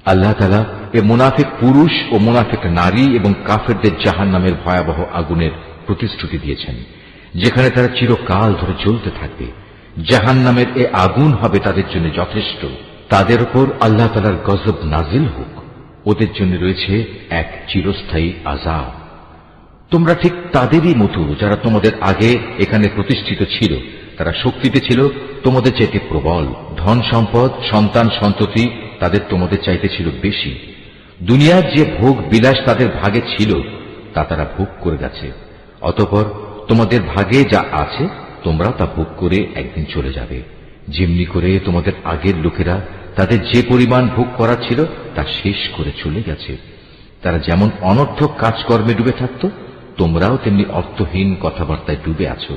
আল্লাহ তাআলা এ মুনাফিক পুরুষ ও মুনাফিক নারী এবং কাফেরদের জাহান্নামের ভয়াবহ আগুনের প্রতিশ্রুতি দিয়েছেন, যেখানে তারা চিরকাল ধরে জ্বলতে থাকবে। জাহান্নামের এ আগুন হবে তাদের জন্য যথেষ্ট। তাদের উপর আল্লাহ তাআলার গজব নাজিল হোক। ওদের জন্য রয়েছে এক চিরস্থায়ী আযাব। তোমরা ঠিক তাদেরই মতো যারা তোমাদের আগে এখানে প্রতিষ্ঠিত ছিল। তারা শক্তিতে ছিল তোমাদের চাইতে প্রবল, ধন সম্পদ, সন্তান সন্ততি তাদের তোমাদের চাইতে ছিল বেশি। দুনিয়ার যে ভোগ বিলাস তাদের ভাগে ছিল তা তারা ভোগ করে গেছে। অতঃপর তোমাদের ভাগে যা আছে তোমরা তা ভোগ করে একদিন চলে যাবে। যেমনি করে তোমাদের আগের লোকেরা তাদের যে পরিমাণ ভোগ করা ছিল তা শেষ করে চলে গেছে। তারা যেমন অনর্থক কাজকর্মে ডুবে থাকত, তোমরাও তেমনি অর্থহীন কথাবার্তায় ডুবে আছো।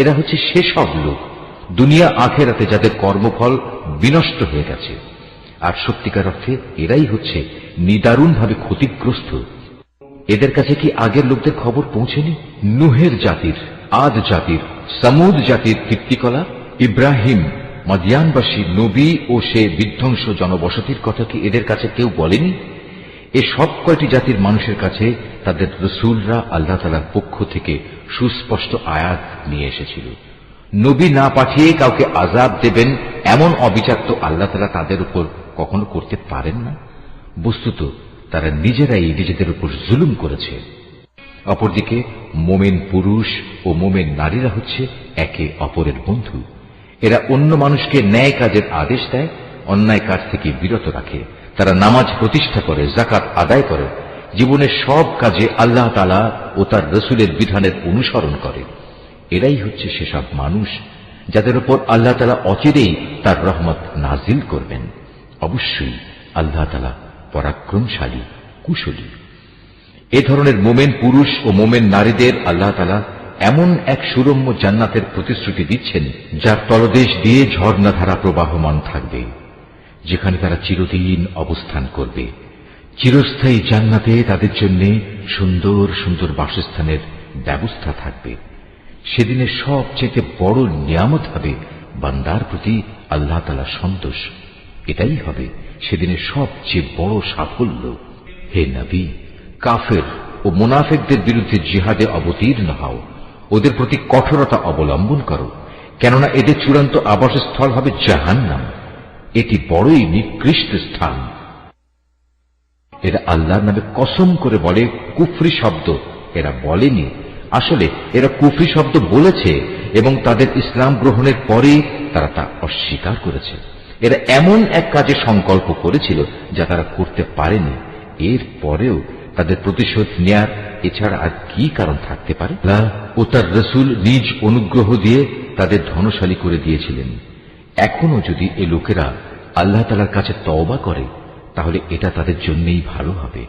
এরা হচ্ছে সেসব লোক দুনিয়া আখেরাতে যাদের কর্মফল বিনষ্ট হয়ে গেছে, আর সত্যিকার অর্থে এরাই হচ্ছে নিদারুণভাবে ক্ষতিগ্রস্ত। এদের কাছে কি আগের লোকদের খবর পৌঁছেনি? নুহের জাতির, আদ জাতির, সামুদ জাতির কীর্তিকলা, ইব্রাহিম, মাদিয়ানবাসী নবী ও সে বিধ্বংস জনবসতির কথা কি এদের কাছে কেউ বলেনি? এ সব কয়টি জাতির মানুষের কাছে তাদের রসুলরা আল্লাহ তাআলার পক্ষ থেকে সুস্পষ্ট আয়াত নিয়ে এসেছিল। নবী না পাঠিয়ে কাউকে আযাব দেবেন এমন অবিচার তো আল্লাহ তাআলা তাদের উপর কখনো করতে পারেন না। বস্তুত তারা নিজেরাই নিজেদের উপর জুলুম করেছে। অপরদিকে মোমেন পুরুষ ও মোমেন নারীরা হচ্ছে একে অপরের বন্ধু। এরা অন্য মানুষকে ন্যায় কাজের আদেশ দেয়, অন্যায় কাজ থেকে বিরত রাখে। তারা নামাজ প্রতিষ্ঠা করে, যাকাত আদায় করে, জীবনের সব কাজে আল্লাহ তাআলা ও তার রসুলের বিধানের অনুসরণ করে। এরাই হচ্ছে সেসব মানুষ যাদের উপর আল্লাহ তাআলা অচিরেই তার রহমত নাজিল করবেন। অবশ্যই আল্লাহ তাআলা পরাক্রমশালী, কুশলী। এ ধরনের মোমেন পুরুষ ও মোমেন নারীদের আল্লাহ তাআলা এমন এক সুরম্য জান্নাতের প্রতিশ্রুতি দিচ্ছেন যার তলদেশ দিয়ে ঝর্ণাধারা প্রবাহমান থাকবে, যেখানে তারা চিরদিন অবস্থান করবে। চিরস্থায়ী জান্নাতে তাদের জন্য সুন্দর সুন্দর বাসস্থানের ব্যবস্থা থাকবে। সেদিনের সবচেয়ে বড় নিয়ামত হবে বান্দার প্রতি আল্লাহ তাআলার সন্তোষ। এটাই হবে সেদিনের সবচেয়ে বড় সাফল্য। হে নবী, কাফের ও মুনাফিকদের বিরুদ্ধে জিহাদে অবতীর্ণ হও, ওদের প্রতি কঠোরতা অবলম্বন করো, কেননা এদের চূড়ান্ত আবাসস্থল হবে জাহান্নাম। এটি বড়ই নিকৃষ্ট স্থান। এরা আল্লাহর নামে কসম করে বলে কুফরি শব্দ এরা বলেনি, আসলে এরা কুফরি শব্দ বলেছে এবং তাদের ইসলাম গ্রহণের পরে তারা তা অস্বীকার করেছে। এরা এমন এক কাজে সংকল্প করেছিল যা তারা করতে পারেনি। এর পরেও তাদের প্রতিশোধ নেয়ার এছাড়া আর কি কারণ থাকতে পারে? আল্লাহ ও তার রসুল নিজ অনুগ্রহ দিয়ে তাদের ধনশালী করে দিয়েছিলেন। এখনো যদি এ লোকেরা আল্লাহ তাআলার কাছে তওবা করে তাহলে এটা তাদের জন্যই ভালো হবে।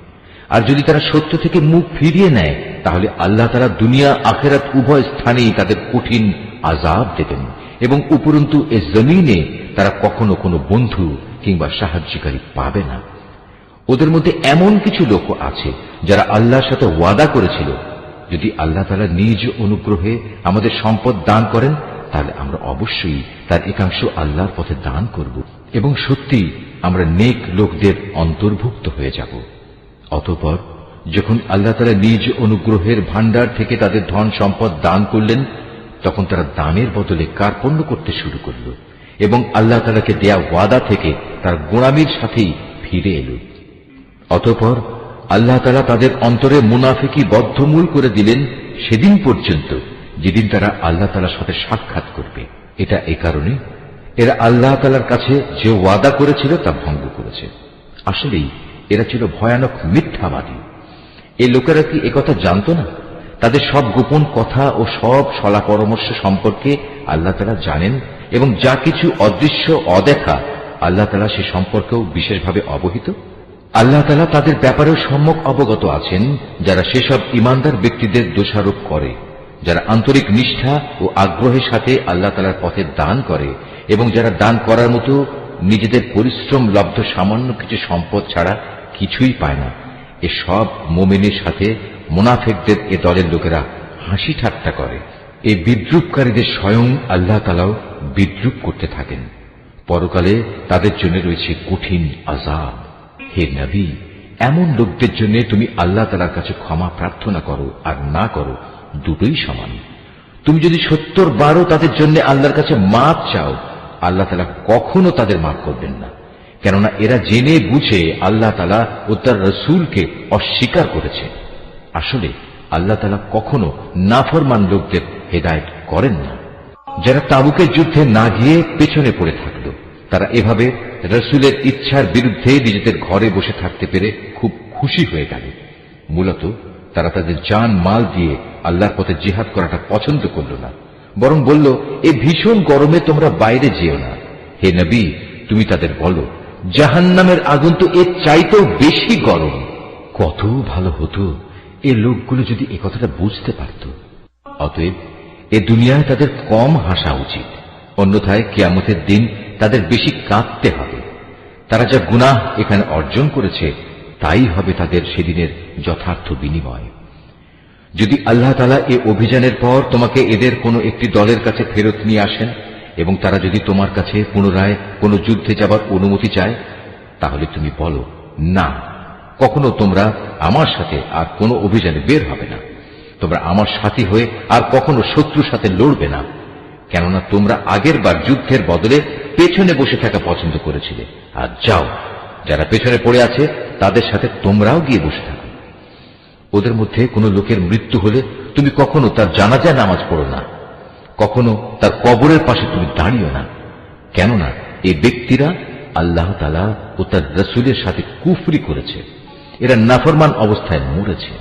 আর যদি তারা সত্য থেকে মুখ ফিরিয়ে নেয় তাহলে আল্লাহ তাআলা দুনিয়া আখিরাত উভয় স্থানেই তাদের কঠিন আযাব দেবেন এবং উপরন্তু এ জমিনে তারা কখনো কোনো বন্ধু কিংবা সাহায্যকারী পাবে না। ওদের মধ্যে এমন কিছু লোক আছে যারা আল্লাহর সাথে ওয়াদা করেছিল, যদি আল্লাহ তাআলা নিজ অনুগ্রহে আমাদের সম্পদ দান করেন তাহলে আমরা অবশ্যই তার একাংশ আল্লাহর পথে দান করব এবং সত্যি আমরা নেক লোকদের অন্তর্ভুক্ত হয়ে যাব। অতঃপর যখন আল্লাহ তাআলা নিজ অনুগ্রহের ভান্ডার থেকে তাদের ধন সম্পদ দান করলেন তখন তারা দানের বদলে কার্পণ্য করতে শুরু করল এবং আল্লাহ তাআলাকে দেয়া ওয়াদা থেকে তার গোঁড়ামির সাথেই ফিরে এল। অতঃপর আল্লাহ তাআলা তাদের অন্তরে মুনাফিকি বদ্ধমূল করে দিলেন সেদিন পর্যন্ত যেদিন তারা আল্লাহ তাআলার সাথে সাক্ষাৎ করবে। এটা এ কারণে এরা আল্লাহ তাআলার কাছে যে ওয়াদা করেছিল তা ভঙ্গ করেছে। আসলেই এরা ছিল ভয়ানক মিথ্যাবাদী। এই লোকেরা কি একথা জানত না? তাদের সব গোপন কথা ও সব সলা পরামর্শ সম্পর্কে আল্লাহ তাআলা জানেন এবং যা কিছু অদৃশ্য অদেখা আল্লাহ তাআলা সে সম্পর্কেও বিশেষভাবে অবহিত। আল্লাহ তাআলা তাদের ব্যাপারেও সম্যক অবগত আছেন যারা সেসব ইমানদার ব্যক্তিদের দোষারোপ করে, যারা আন্তরিক নিষ্ঠা ও আগ্রহের সাথে আল্লাহ তাআলার পথে দান করে এবং যারা দান করার মতো নিজেদের পরিশ্রম লব্ধ সামান্য কিছু সম্পদ ছাড়া কিছুই পায় না। এ সব মুমিনের সাথে মুনাফিকদের এ দলের লোকেরা হাসি ঠাট্টা করে। এই বিদ্রুপকারীদের স্বয়ং আল্লাহ তাআলাও বিদ্রুপ করতে থাকেন। পরকালে তাদের জন্য রয়েছে কঠিন আযাব। হে নবী, এমন লোকদের জন্য তুমি আল্লাহ তাআলার কাছে ক্ষমা প্রার্থনা করো আর না করো, দুটোই সমান। তুমি যদি 70 বারও তাদের জন্য আল্লাহর কাছে মাপ চাও, আল্লাহ তাআলা কখনো তাদের মাফ করবেন না, কেননা এরা জেনে বুঝে আল্লাহ তাআলা ও তার রসুলকে অস্বীকার করেছে। আসলে আল্লাহ তাআলা কখনো নাফরমান লোকদের হেদায়েত করেন না। যারা তাবুকের যুদ্ধে না গিয়ে পেছনে পড়ে থাকল, তারা এভাবে রসুলের ইচ্ছার বিরুদ্ধে নিজেদের ঘরে বসে থাকতে পেরে খুব খুশি হয়ে গেল। মূলত তারা তাদের জান মাল দিয়ে আল্লাহর পথে জিহাদ করাটা পছন্দ করল না, বরং বলল, এ ভীষণ গরমে তোমরা বাইরে যেও না। হে নবী, তুমি তাদের বলো, জাহান্নামের আগুন তো এর চাইতেও বেশি গরম। কত ভালো হতো এ লোকগুলো যদি এ কথাটা বুঝতে পারত। অতএব এ দুনিয়ায় তাদের কম হাসা উচিত, অন্যথায় কিয়ামতের দিন তাদের বেশি কাঁদতে হবে। তারা যা গুনাহ এখানে অর্জন করেছে তাই হবে তাদের সেদিনের যথার্থ বিনিময়। যদি আল্লাহ তাআলা এ অভিযানের পর তোমাকে এদের কোনো একটি দলের কাছে ফেরত নিয়ে আসেন এবং তারা যদি তোমার কাছে পুনরায় কোনো যুদ্ধে যাবার অনুমতি চায়, তাহলে তুমি বলো, না, কখনো তোমরা আমার সাথে আর কোনো অভিযানে বের হবে না। তোমরা আমার সাথী হয়ে আর কখনো শত্রুর সাথে লড়বে না, কেননা তোমরা আগের বার যুদ্ধের বদলে পেছনে বসে থাকা পছন্দ করেছিলে। আর যাও, যারা পেছনে পড়ে আছে তাদের সাথে তোমরাও গিয়ে বসে থাকো। ওদের মধ্যে কোনো লোকের মৃত্যু হলে তুমি কখনো তার জানাজা নামাজ পড়ো না, কখনো তার কবরের পাশে তুমি দাঁড়িও না, কেননা এই ব্যক্তিরা আল্লাহ তাআলা ও তার রাসূলের সাথে কুফরি করেছে। এরা নাফরমান অবস্থায় মরেছে।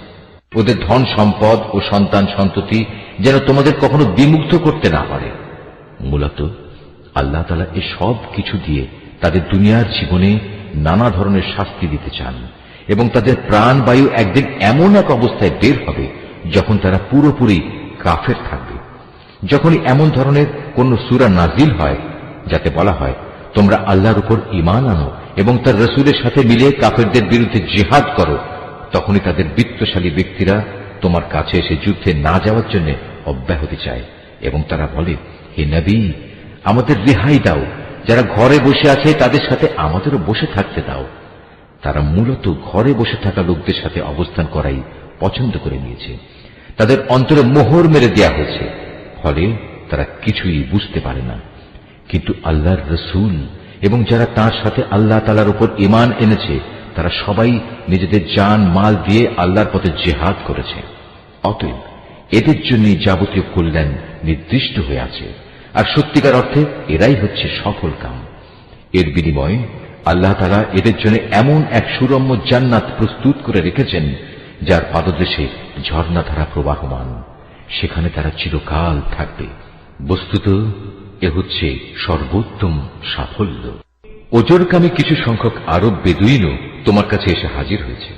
ওদের ধন সম্পদ ও সন্তান সন্ততি যেন তোমাদের কখনো বিমুগ্ধ করতে না পারে। মূলত আল্লাহ তাআলা এই সব কিছু দিয়ে তাদের দুনিয়ার জীবনে নানা ধরনের শাস্তি দিতে চান, এবং তাদের প্রাণবায়ু একদিন এমন এক অবস্থায় বের হবে যখন তারা পুরোপুরি কাফের থাকবে। যখনই এমন ধরনের কোন সূরা নাজিল হয় যাতে বলা হয় তোমরা আল্লাহর উপর ঈমান আনো এবং তার রাসূলের সাথে মিলে কাফেরদের বিরুদ্ধে জিহাদ করো, তখনই তাদের বিত্তশালী ব্যক্তিরা তোমার কাছে এসে যুদ্ধে না যাওয়ার জন্য অব্যাহতি চায় এবং তারা বলে, হে নবী, আমাদের রেহাই দাও, যারা ঘরে বসে আছে তাদের সাথে আমাদেরও বসে থাকতে দাও। তারা মূলত ঘরে বসে থাকা লোকদের সাথে অবস্থান করাই পছন্দ করে নিয়েছে। তাদের অন্তরে মোহর মেরে দেয়া হয়েছে, ফলে তারা কিছুই বুঝতে পারে না। কিন্তু আল্লাহর রাসূল এবং যারা তার সাথে আল্লাহ তাআলার উপর ঈমান এনেছে তারা সবাই নিজেদের জান মাল দিয়ে আল্লাহর পথে জিহাদ করেছে। অতএব এদের জন্য যাবতীয় কল্যাণ নির্দিষ্ট হয়ে আছে, আর সত্যিকার অর্থে এরাই হচ্ছে সফল কাম। এর বিনিময়ে আল্লাহ তাআলা এদের জন্য এমন এক সুরম্য জান্নাত প্রস্তুত করে রেখেছেন যার পাদদেশে ঝর্ণাধারা প্রবাহমান, সেখানে তারা চিরকাল থাকবে। বস্তুত এ হচ্ছে সর্বোত্তম সাফল্য। ওজরকামী কিছু সংখ্যক আরব বেদুইনও তোমার কাছে এসে হাজির হয়েছে,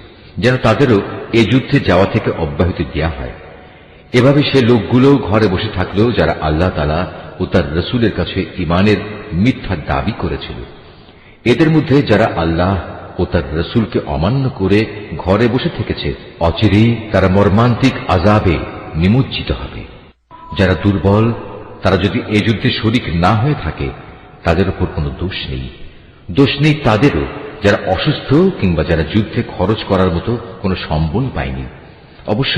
যেন তাদেরও এ যুদ্ধে যাওয়া থেকে অব্যাহতি দেয়া হয়। এভাবে সে লোকগুলো ঘরে বসে থাকলেও যারা আল্লাহ তাআলা ও তার রাসূলের কাছে ঈমানের মিথ্যা দাবি করেছিল। এদের মধ্যে যারা আল্লাহ ও তার রাসূলকে অমান্য করে ঘরে বসে থেকেছে, অচিরেই তারা মর্মান্তিক আযাবে নিমজ্জিত হবে। যারা দুর্বল তারা যদি এ যুদ্ধে শরীক না হয়ে থাকে তাদের উপর কোনো দোষ নেই। দোষ নেই তাদেরও যারা অসুস্থ কিংবা যারা যুদ্ধে খরচ করার মতো কোনো সম্বল পায়নি। অবশ্য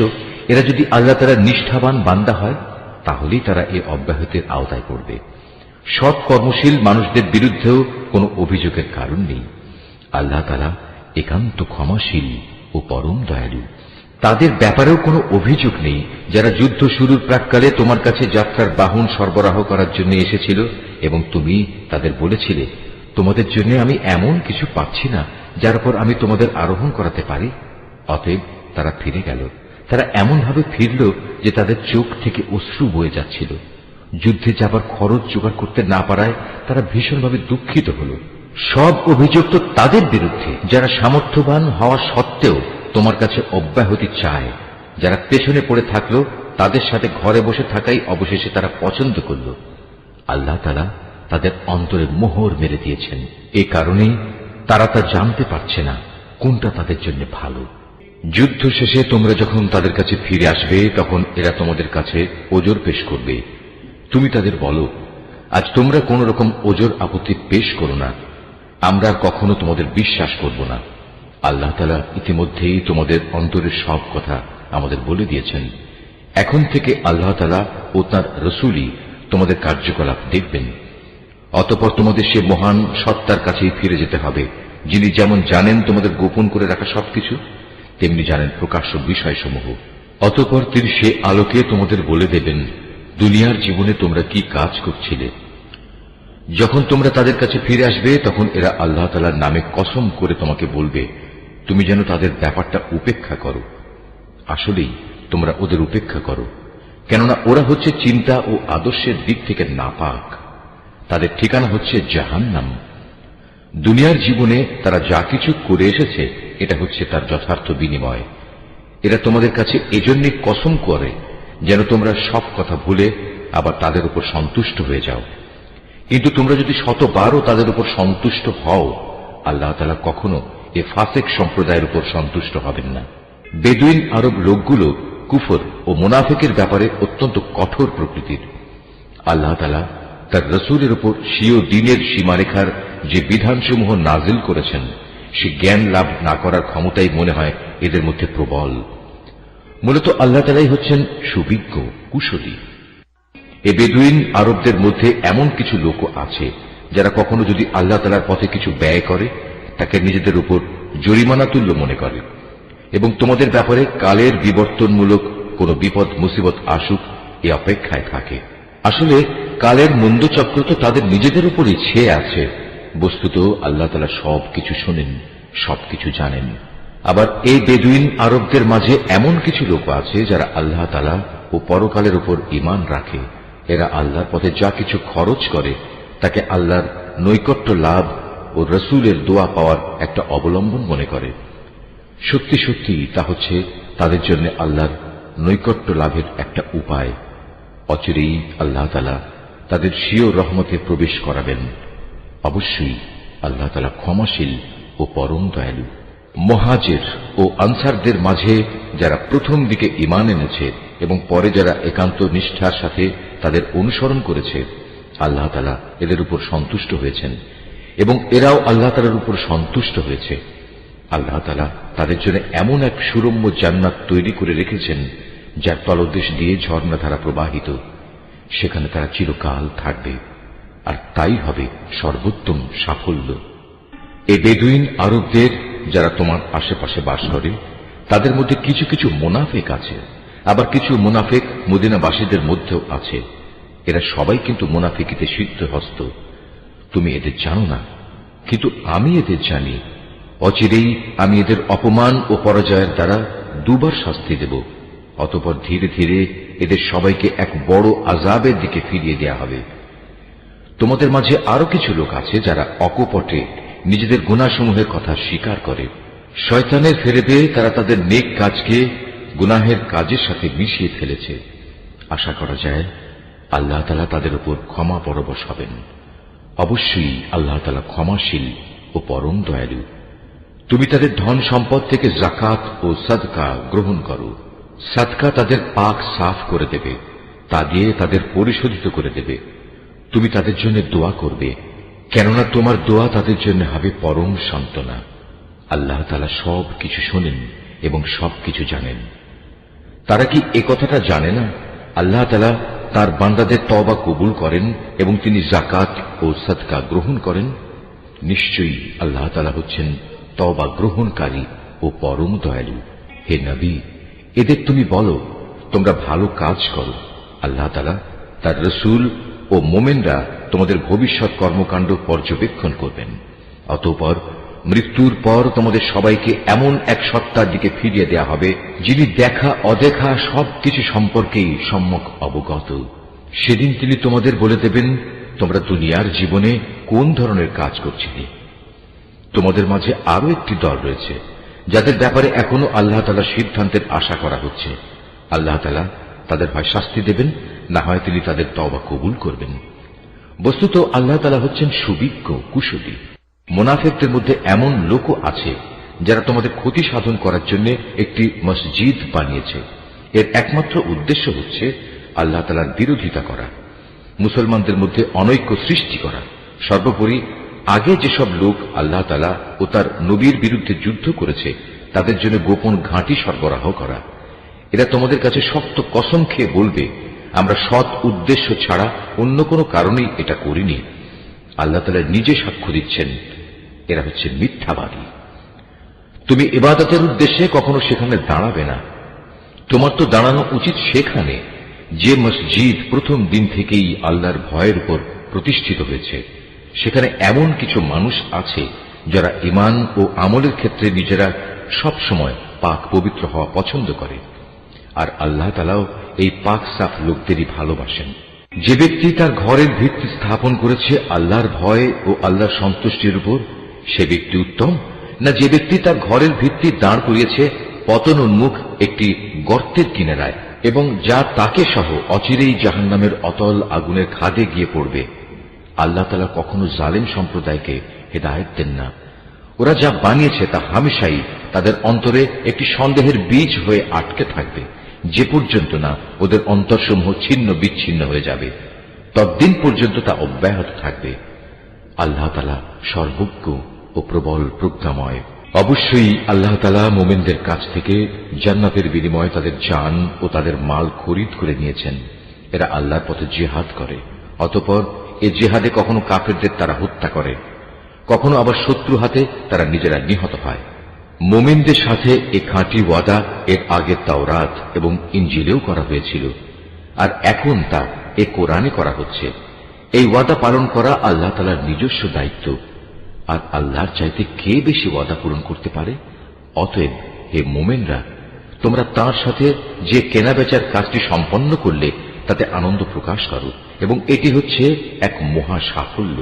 এরা যদি আল্লাহ তাআলার নিষ্ঠাবান বান্দা হয় তাহলেই তারা এ অব্যাহতির আওতায় পড়বে। সৎ কর্মশীল মানুষদের বিরুদ্ধেও কোনো অভিযোগের কারণ নেই। আল্লাহ তাআলা একান্ত ক্ষমাশীল ও পরম দয়ালু। তাদের ব্যাপারেও কোনো অভিযোগ নেই যারা যুদ্ধ শুরুর প্রাক্কালে তোমার কাছে যাত্রার বাহন সরবরাহ করার জন্য এসেছিল এবং তুমি তাদের বলেছিলে, তোমাদের জন্য আমি এমন কিছু পাচ্ছি না যার উপর আমি তোমাদের আরোহণ করাতে পারি। অতএব তারা ফিরে গেল। তারা এমনভাবে ফিরল যে তাদের চোখ থেকে অশ্রু বয়ে যাচ্ছিল। যুদ্ধে যাবার খরচ জোগাড় করতে না পারায় তারা ভীষণভাবে দুঃখিত হল। সব অভিযোগ তো তাদের বিরুদ্ধে যারা সামর্থ্যবান হওয়া সত্ত্বেও তোমার কাছে অব্যাহতি চায়। যারা পেছনে পড়ে থাকলো তাদের সাথে ঘরে বসে থাকাই অবশেষে তারা পছন্দ করল। আল্লাহ তাআলা তাদের অন্তরে মোহর মেরে দিয়েছেন। এ কারণেই তারা তা জানতে পারছে না কোনটা তাদের জন্য ভালো। যুদ্ধ শেষে তোমরা যখন তাদের কাছে ফিরে আসবে তখন এরা তোমাদের কাছে ওজর পেশ করবে। তুমি তাদের বলো, আজ তোমরা কোন রকম ওজর আপত্তি পেশ করো না, আমরা কখনো তোমাদের বিশ্বাস করব না। আল্লাহ তাআলা ইতিমধ্যেই তোমাদের অন্তরের সব কথা আমাদের বলে দিয়েছেন। এখন থেকে আল্লাহ তাআলা ও তাঁর রাসূলই তোমাদের কার্যকলাপ দেখবেন। অতঃপর তোমাদের সে মহান সত্তার কাছেই ফিরে যেতে হবে, যিনি যেমন জানেন তোমাদের গোপন করে রাখা সবকিছু, তেমনি জানেন প্রকাশ্য বিষয়সমূহ। অতঃপর তিনি সে আলোকে তোমাদের বলে দেবেন দুনিয়ার জীবনে তোমরা কি কাজ করছিলে। যখন তোমরা তাদের কাছে ফিরে আসবে তখন এরা আল্লাহ তাআলার নামে কসম করে তোমাকে বলবে তুমি যেন তাদের ব্যাপারটা উপেক্ষা করো। আসলেই তোমরা ওদের উপেক্ষা করো, কেননা ওরা হচ্ছে চিন্তা ও আদর্শের দিক থেকে নাপাক। তাদের ঠিকানা হচ্ছে জাহান্নাম। দুনিয়ার জীবনে তারা যা কিছু করে এসেছে এটা হচ্ছে তার যথার্থ বিনিময়। এরা তোমাদের কাছে এজন্য কসম করে যেন তোমরা সব কথা ভুলে আবার তাদের উপর সন্তুষ্ট হয়ে যাও। কিন্তু তোমরা যদি শতবারও তাদের উপর সন্তুষ্ট হও, আল্লাহ তাআলা কখনো এ ফাসিক সম্প্রদায়ের উপর সন্তুষ্ট হবেন না। বেদুইন আরব লোকগুলো কুফর ও মুনাফিকের ব্যাপারে অত্যন্ত কঠোর প্রকৃতির। আল্লাহ তাআলা তার রাসূলের উপর স্বীয় দ্বীনের সীমারেখার যে বিধানসমূহ নাজিল করেছেন সে জ্ঞান লাভ না করার ক্ষমতাই মনে হয় এদের মধ্যে প্রবল। মূলত আল্লাহ তাআলাই হচ্ছেন সুবিজ্ঞ, কুশলী। এ বেদুইন আরবদের মধ্যে এমন কিছু লোক আছে যারা কখনো যদি আল্লাহ তাআলার পথে কিছু ব্যয় করে তাকে নিজেদের উপর জরিমানা তুল্য মনে করে এবং তোমাদের ব্যাপারে কালের বিবর্তনমূলক কোন বিপদ মুসিবত আসুক এ অপেক্ষায় থাকে। আসলে কালের মন্দচক্র তো তাদের নিজেদের উপরই ছেয়ে আছে। বস্তুত আল্লাহ তাআলা সবকিছু শোনেন, সবকিছু জানেন। আবার এই বেদুইন আরবদের মাঝে এমন কিছু লোক আছে যারা আল্লাহ তাআলা ও পরকালের উপর ঈমান রাখে। এরা আল্লাহর পথে যা কিছু খরচ করে তাকে আল্লাহর নৈকট্য লাভ ও রসুলের দোয়া পাওয়ার একটা অবলম্বন মনে করে। সত্যি সত্যি তা হচ্ছে তাদের জন্য আল্লাহর নৈকট্য লাভের একটা উপায়। অচিরেই আল্লাহ তাআলা তাদের স্বীয় রহমতে প্রবেশ করাবেন। অবশ্যই আল্লাহ তাআলা ক্ষমাশীল ও পরম দয়ালু। মুহাজির ও আনসারদের মাঝে যারা প্রথম দিকে ঈমান এনেছে এবং পরে যারা একান্ত নিষ্ঠার সাথে তাদের অনুসরণ করেছে, আল্লাহ তাআলা এদের উপর সন্তুষ্ট হয়েছেন এবং এরাও আল্লাহ তাআলার উপর সন্তুষ্ট হয়েছে। আল্লাহ তাআলা তাদের জন্য এমন এক সুরম্য জান্নাত তৈরি করে রেখেছেন যার তলদেশ দিয়ে ঝর্ণাধারা প্রবাহিত। সেখানে তারা চিরকাল থাকবে, আর তাই হবে সর্বোত্তম সাফল্য। এ বেদুইন আরবদের যারা তোমার আশেপাশে বাস করে তাদের মধ্যে কিছু কিছু মুনাফিক আছে, আবার কিছু মুনাফিক মদিনাবাসীদের মধ্যেও আছে। এরা সবাই কিন্তু মুনাফিকিতে সিদ্ধহস্ত। তুমি এদের জানো না, কিন্তু আমি এদের জানি। অচিরেই আমি এদের অপমান ও পরাজয়ের দ্বারা দুবার শাস্তি দেব। অতঃপর ধীরে ধীরে এদের সবাইকে এক বড় আযাবের দিকে ফিরিয়ে দেয়া হবে। তোমাদের মাঝে আরো কিছু লোক আছে যারা অকপটে নিজেদের গুনাহসমূহের কথা স্বীকার করে। শয়তানের ফেরেবে তারা তাদের নেক কাজকে গুনাহের কাজের সাথে মিশিয়ে ফেলেছে। আশা করা যায় আল্লাহ তাআলা তাদের উপর ক্ষমা পরবশ হবেন। অবশ্যই আল্লাহ তাআলা ক্ষমাশীল ও পরম দয়ালু। তুমি তাদের ধন সম্পদ থেকে যাকাত ও সাদকা গ্রহণ করো। সাদকা তাদের পাক সাফ করে দেবে, তা দিয়ে তাদের পরিশোধিত করে দেবে। তুমি তাদের জন্য দোয়া করবে, কেননা তোমার দোয়া তাদের জন্য হবে পরম সান্ত্বনা। আল্লাহ তাআলা সব কিছু শোনেন এবং সবকিছু জানেন। তারা কি এ কথাটা জানে না আল্লাহ তাআলা তার বান্দাদের তওবা কবুল করেন এবং তিনি যাকাত ও সাদকা গ্রহণ করেন? নিশ্চয়ই আল্লাহ তাআলা হচ্ছেন তওবা গ্রহণকারী ও পরম দয়ালু। হে নবী, এদের তুমি বলো তোমরা ভালো কাজ করো। আল্লাহ তাআলা, তার রাসূল ও মুমিনরা তোমাদের ভবিষ্যৎ কর্মকাণ্ড পর্যবেক্ষণ করবেন। অতঃপর মৃত্যুর পর তোমাদের সবাইকে এমন এক সত্তার দিকে ফিরিয়ে দেয়া হবে যিনি দেখা অদেখা সবকিছু সম্পর্কেই সম্যক অবগত। সেদিন তিনি তোমাদের বলে দেবেন তোমরা দুনিয়ার জীবনে কোন ধরনের কাজ করছিলে। তোমাদের মাঝে আরো একটি দল রয়েছে যাদের ব্যাপারে এখনো আল্লাহ তাআলার সিদ্ধান্তের আশা করা হচ্ছে। আল্লাহ তাআলা তাদের হয় শাস্তি দেবেন, না হয় তিনি তাদের তওবা কবুল করবেন। বস্তুত আল্লাহ তাআলা হচ্ছেন সুবিজ্ঞ, কুশলী। মুনাফিকদের মধ্যে এমন লোকও আছে যারা তোমাদের ক্ষতি সাধন করার জন্য একটি মসজিদ বানিয়েছে। এর একমাত্র উদ্দেশ্য হচ্ছে আল্লাহ তাআলার বিরোধিতা করা, মুসলমানদের মধ্যে অনৈক্য সৃষ্টি করা। সর্বোপরি আগে যেসব লোক আল্লাহ তাআলা ও তার নবীর বিরুদ্ধে যুদ্ধ করেছে তাদের জন্য গোপন ঘাঁটি সরবরাহ করা। এরা তোমাদের কাছে শক্ত কসম খেয়ে বলবে আমরা সৎ উদ্দেশ্য ছাড়া অন্য কোনো কারণেই এটা করিনি। আল্লাহ তাআলা নিজে সাক্ষ্য দিচ্ছেন এরা হচ্ছে মিথ্যাবাদী। তুমি ইবাদতের উদ্দেশ্যে কখনো সেখানে দাঁড়াবে না। তোমার তো দাঁড়ানো উচিত সেখানে যে মসজিদ প্রথম দিন থেকেই আল্লাহর ভয়ের উপর প্রতিষ্ঠিত হয়েছে। সেখানে এমন কিছু মানুষ আছে যারা ঈমান ও আমলের ক্ষেত্রে নিজেরা সব সময় পাক পবিত্র হওয়া পছন্দ করে, আর আল্লাহ তাআলাও এই পাক সাফ লোকদেরই ভালোবাসেন। যে ব্যক্তি তার ঘরের ভিত্তি স্থাপন করেছে আল্লাহর ভয় ও আল্লাহর সন্তুষ্টির উপর, সে ব্যক্তি উত্তম, না যে ব্যক্তি তার ঘরের ভিত্তি দাঁড় করিয়েছে পতন উন্মুখ একটি গর্তের কিনারায় এবং যা তাকে সহ অচিরেই জাহান্নামের অতল আগুনের খাদে গিয়ে পড়বে। আল্লাহ তাআলা কখনো জালেম সম্প্রদায়কে হেদায়েত দেন না। ওরা যা বানিয়েছে তা হামেশাই তাদের অন্তরে একটি সন্দেহের বীজ হয়ে আটকে থাকবে, যে পর্যন্ত না ওদের অন্তরসমূহ ছিন্ন বিচ্ছিন্ন হয়ে যাবে, ততদিন পর্যন্ত তা অব্যাহত থাকবে। আল্লাহ তাআলা সর্বজ্ঞ ও প্রবল প্রজ্ঞাময়। অবশ্যই আল্লাহ তাআলা মুমিনদের কাছ থেকে জান্নাতের বিনিময়ে তাদের জান ও তাদের মাল খরিদ করে নিয়েছেন। এরা আল্লাহর পথে জিহাদ করে, অতঃপর এ জিহাদে কখনো কাফেরদের তারা হত্যা করে, কখনো আবার শত্রু হাতে তারা নিজেরা নিহত হয়। মুমিনদের সাথে এ খাঁটি ওয়াদা এর আগে তাওরাত এবং ইনজিলেও করা হয়েছিল, আর এখন তা এ কোরআনে করা হচ্ছে। এই ওয়াদা পালন করা আল্লাহ তাআলার নিজস্ব দায়িত্ব, আর আল্লাহর চাইতে কে বেশি ওয়াদা পূরণ করতে পারে? অতএব হে মুমিনরা, তোমরা তার সাথে যে কেনাবেচার কাজটি সম্পন্ন করলে তাতে আনন্দ প্রকাশ করো, এবং এটি হচ্ছে এক মহা সাফল্য।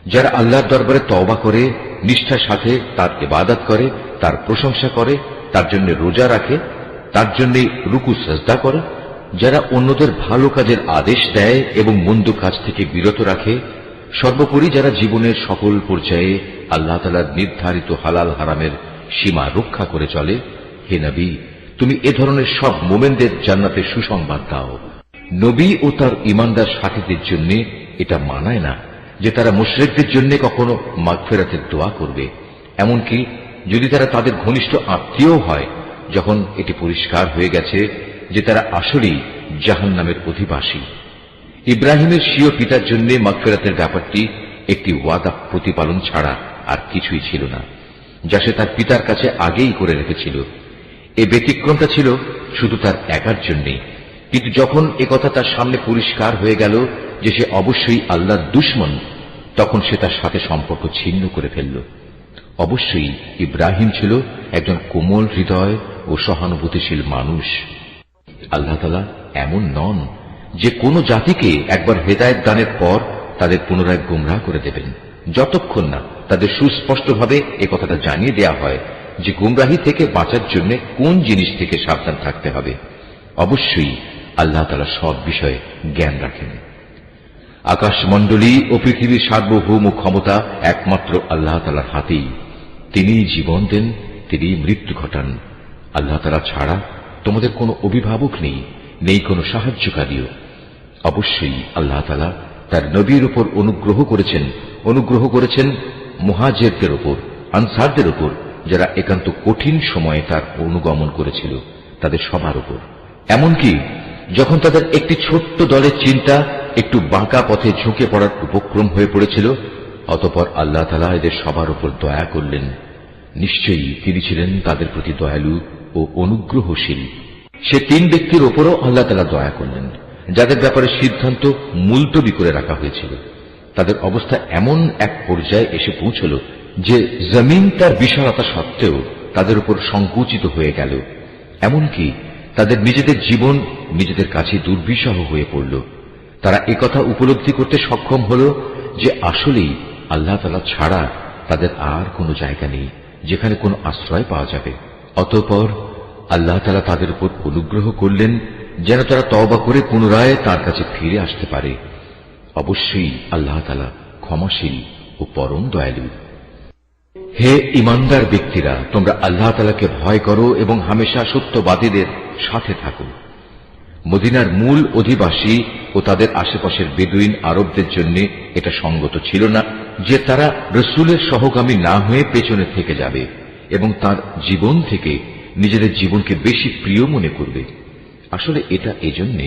যারা আল্লাহর দরবারে তওবা করে, নিষ্ঠার সাথে তার ইবাদত করে, তার প্রশংসা করে, তার জন্য রোজা রাখে, তার জন্য রুকু সাজদা করে, যারা অন্যদের ভালো কাজের আদেশ দেয় এবং মন্দ কাজ থেকে বিরত রাখে, সর্বোপরি যারা জীবনের সকল পর্যায়ে আল্লাহ তাআলার নির্ধারিত হালাল হারামের সীমা রক্ষা করে চলে, হে নবী, তুমি এ ধরনের সব মুমিনদের জান্নাতের সুসংবাদ দাও। নবী ও তার ঈমানদার সাথীদের জন্য এটা মানায় না যে তারা মুশরিকদের জন্য কখনো মাগফিরাতের দোয়া করবে, এমনকি যদি তারা তাদের ঘনিষ্ঠ আত্মীয় হয়, যখন এটি পরিষ্কার হয়ে গেছে যে তারা আসলেই জাহান্নামের অধিবাসী। ইব্রাহিমের স্বীয় পিতার জন্য মাগফিরাতের ব্যাপারটি একটি ওয়াদা প্রতিপালন ছাড়া আর কিছুই ছিল না, যা সে তার পিতার কাছে আগেই করে রেখেছিল। এই ব্যতিক্রমটা ছিল শুধু তার একার জন্যই, কিন্তু যখন একথা তার সামনে পরিষ্কার হয়ে গেল যে সে অবশ্যই আল্লাহর দুশমন, তখন সে তার সাথে সম্পর্ক ছিন্ন করে ফেলল। অবশ্যই ইব্রাহিম ছিল একজন কোমল হৃদয় ও সহানুভূতিশীল মানুষ। আল্লাহ তাআলা এমন নন যে কোনো জাতিকে একবার হেদায়েত দানের পর তাদের পুনরায় গোমরাহ করে দেবেন, যতক্ষণ না তাদের সুস্পষ্টভাবে এ কথাটা জানিয়ে দেয়া হয় যে গোমরাহি থেকে বাঁচার জন্য কোন জিনিস থেকে সাবধান থাকতে হবে। অবশ্যই আল্লাহ তাআলা সব বিষয়ে জ্ঞান রাখেন। আকাশমণ্ডলী ও পৃথিবীর সার্বভৌম ক্ষমতা একমাত্র আল্লাহ তাআলার হাতেই। তিনিই জীবন দেন, তিনিই মৃত্যু ঘটান। আল্লাহ তাআলা ছাড়া তোমাদের কোনো অভিভাবক নেই, নেই কোনো সাহায্যকারীও। অবশ্যই আল্লাহ তাআলা তার নবীর উপর অনুগ্রহ করেছেন মুহাজিরদের উপর, আনসারদের উপর, যারা একান্ত কঠিন সময়ে তার অনুগমন করেছিল, তাদের সবার উপর। এমনকি যখন তাদের একটি ছোট্ট দলের চিন্তা একটু বাঁকা পথে ঝুঁকে পড়ার উপক্রম হয়ে পড়েছিল, অতঃপর আল্লাহ তাআলা এদের সবার উপর দয়া করলেন। নিশ্চয়ই তিনি ছিলেন তাদের প্রতি দয়ালু ও অনুগ্রহশীল। সে তিন ব্যক্তির উপরও আল্লাহ তাআলা দয়া করলেন, যাদের ব্যাপারে সিদ্ধান্ত মুলতবি করে রাখা হয়েছিল। তাদের অবস্থা এমন এক পর্যায়ে এসে পৌঁছল যে জমিন তার বিশালতা সত্ত্বেও তাদের উপর সংকুচিত হয়ে গেল। এমনকি তাদের নিজেদের জীবন নিজেদের কাছে দুর্বিষহ হয়ে পড়ল। তারা একথা উপলব্ধি করতে সক্ষম হল যে আসলেই আল্লাহ তাআলা ছাড়া তাদের আর কোনো জায়গা নেই যেখানে কোনো আশ্রয় পাওয়া যাবে। অতঃপর আল্লাহ তাআলা তাদের উপর অনুগ্রহ করলেন যেন তারা তওবা করে পুনরায় তার কাছে ফিরে আসতে পারে। অবশ্যই আল্লাহ তাআলা ক্ষমাশীল ও পরম দয়ালু। হে ঈমানদার ব্যক্তিরা, তোমরা আল্লাহ তাআলাকে ভয় করো এবং হামেশা সত্যবাদীদের সাথে থাকো। মদিনার মূল অধিবাসী ও তাদের আশেপাশের বেদুইন আরবদের জন্য এটা সঙ্গত ছিল না যে তারা রাসূলের সহগামী না হয়ে পেছনে থেকে যাবে এবং তার জীবন থেকে নিজেদের জীবনকে বেশি প্রিয় মনে করবে। আসলে এটা এজন্য,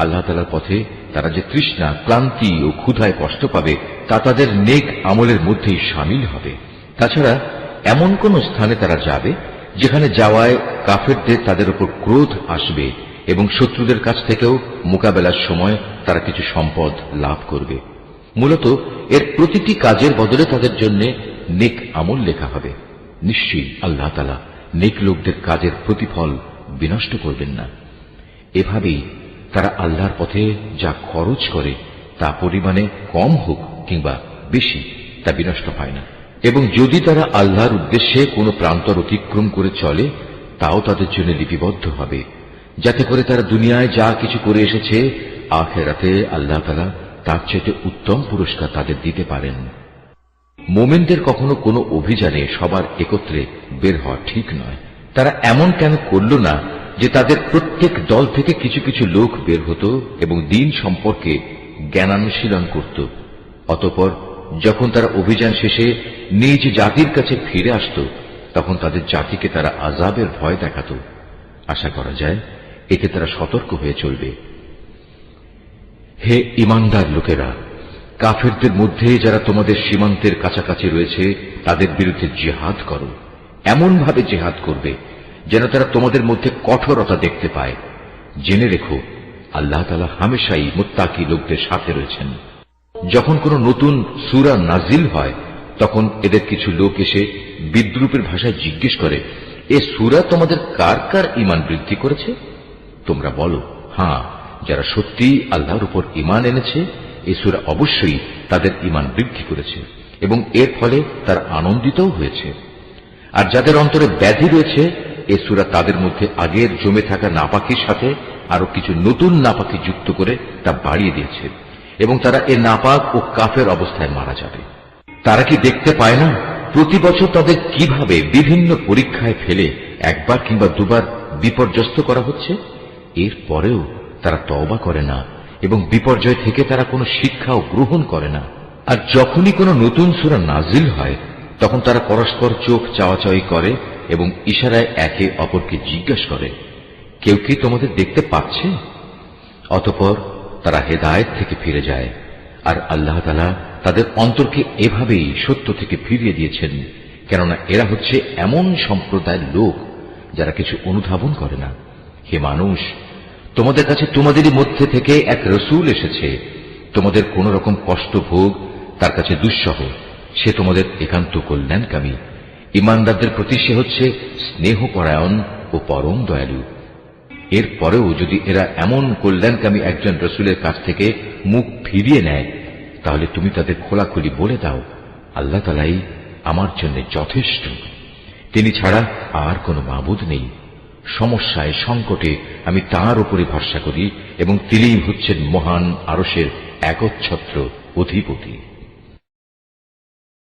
আল্লাহ তাআলার পথে তারা যে তৃষ্ণা, ক্লান্তি ও ক্ষুধায় কষ্ট পাবে তা তাদের নেক আমলের মধ্যেই শামিল হবে। তাছাড়া এমন কোন স্থানে তারা যাবে যেখানে যাওয়ায় কাফেরদের তাদের উপর ক্রোধ আসবে এবং শত্রুদের কাছ থেকেও মোকাবেলার সময় তারা কিছু সম্পদ লাভ করবে। মূলত এর প্রতিটি কাজের বদলে তাদের জন্য নেক আমল লেখা হবে। নিশ্চয়ই আল্লাহ তাআলা নেক লোকদের কাজের প্রতিফল বিনষ্ট করবেন না। এভাবেই তারা আল্লাহর পথে যা খরচ করে তা পরিমাণে কম হোক কিংবা বেশি, তা বিনষ্ট হয় না। এবং যদি তারা আল্লাহর উদ্দেশ্যে কোনো প্রান্তর অতিক্রম করে চলে, তাও তাদের জন্য লিপিবদ্ধ হবে, যাতে করে তারা দুনিয়ায় যা কিছু করে এসেছে আখিরাতে আল্লাহ তাআলা তার চেয়ে উত্তম পুরস্কার তাদের দিতে পারেন। মুমিনদের কখনো কোনো অভিযানে সবার একত্রে বের হওয়া ঠিক নয়। তারা এমন কেন করল না যে তাদের প্রত্যেক দল থেকে কিছু কিছু লোক বের হতো এবং দ্বীন সম্পর্কে জ্ঞানানুশীলন করত, অতঃপর যখন তারা অভিযান শেষে নিজ জাতির কাছে ফিরে আসত, তখন তাদের জাতিকে তারা আযাবের ভয় দেখাত। আশা করা যায় এতে তারা সতর্ক হয়ে চলবে। হে ঈমানদার লোকেরা, কাফেরদের মধ্যে যারা তোমাদের সীমান্তের কাছাকাছি রয়েছে তাদের বিরুদ্ধে জিহাদ করো। এমন ভাবে জিহাদ করবে যেন তারা তোমাদের মধ্যে কঠোরতা দেখতে পায়। জেনে রেখো, আল্লাহ তাআলা হামেশাই মুত্তাকি লোকদের সাথে রয়েছেন। যখন কোনো নতুন সূরা নাজিল হয়, তখন এদের কিছু লোক এসে বিদ্রূপের ভাষায় জিজ্ঞেস করে, এ সূরা তোমাদের কার কার ঈমান বৃদ্ধি করেছে? তোমরা বলো, হ্যাঁ, যারা সত্যিই আল্লাহর উপর ঈমান এনেছে, এই সূরা অবশ্যই তাদের ঈমান বৃদ্ধি করেছে এবং এর ফলে তারা আনন্দিতও হয়েছে। আর যাদের অন্তরে ব্যাধি রয়েছে, এ সূরা তাদের মধ্যে আগের জমে থাকা নাপাকির সাথে আরো কিছু নতুন নাপাকি যুক্ত করে তা বাড়িয়ে দিয়েছে এবং তারা এ নাপাক ও কাফের অবস্থায় মারা যাবে। তারা কি দেখতে পায় না প্রতি বছর তাদের কিভাবে বিভিন্ন পরীক্ষায় ফেলে একবার কিংবা দুবার বিপর্যস্ত করা হচ্ছে? এর পরেও তারা তওবা করে না এবং বিপর্যয় থেকে তারা কোনো শিক্ষাও গ্রহণ করে না। আর যখনই কোনো নতুন সূরা নাজিল হয়, তখন তারা পরস্পর চোখ চাওয়াচাওয়ি করে এবং ইশারায় একে অপরকে জিজ্ঞাসা করে, কেউ কি তোমাদের দেখতে পাচ্ছে? অতঃপর তারা হেদায়েত থেকে ফিরে যায়। আর আল্লাহ তাআলা তাদের অন্তরকে এভাবেই সত্য থেকে ফিরিয়ে দিয়েছেন, কেননা এরা হচ্ছে এমন সম্প্রদায়ের লোক যারা কিছু অনুধাবন করে না। হে মানুষ, তোমাদের কাছে তোমাদেরই মধ্যে থেকে এক রসূল এসেছে। তোমাদের কোন রকম কষ্ট ভোগ তার কাছে দুঃসহ। সে তোমাদের একান্ত কল্যাণকামী। ঈমানদারদের প্রতি সে হচ্ছে স্নেহপরায়ণ ও পরম দয়ালু। এর পরেও যদি এরা এমন কল্যাণকামী একজন রসূলের কাছ থেকে মুখ ফিরিয়ে নেয়, তাহলে তুমি তাদের খোলাখুলি বলে দাও, আল্লাহ তাআলাই আমার জন্য যথেষ্ট। তিনি ছাড়া আর কোনো মাবুদ নেই। সমস্যায় সংকটে আমি তাঁর উপরে ভরসা করি এবং তিনিই হচ্ছেন মহান আরশের একচ্ছত্র অধিপতি।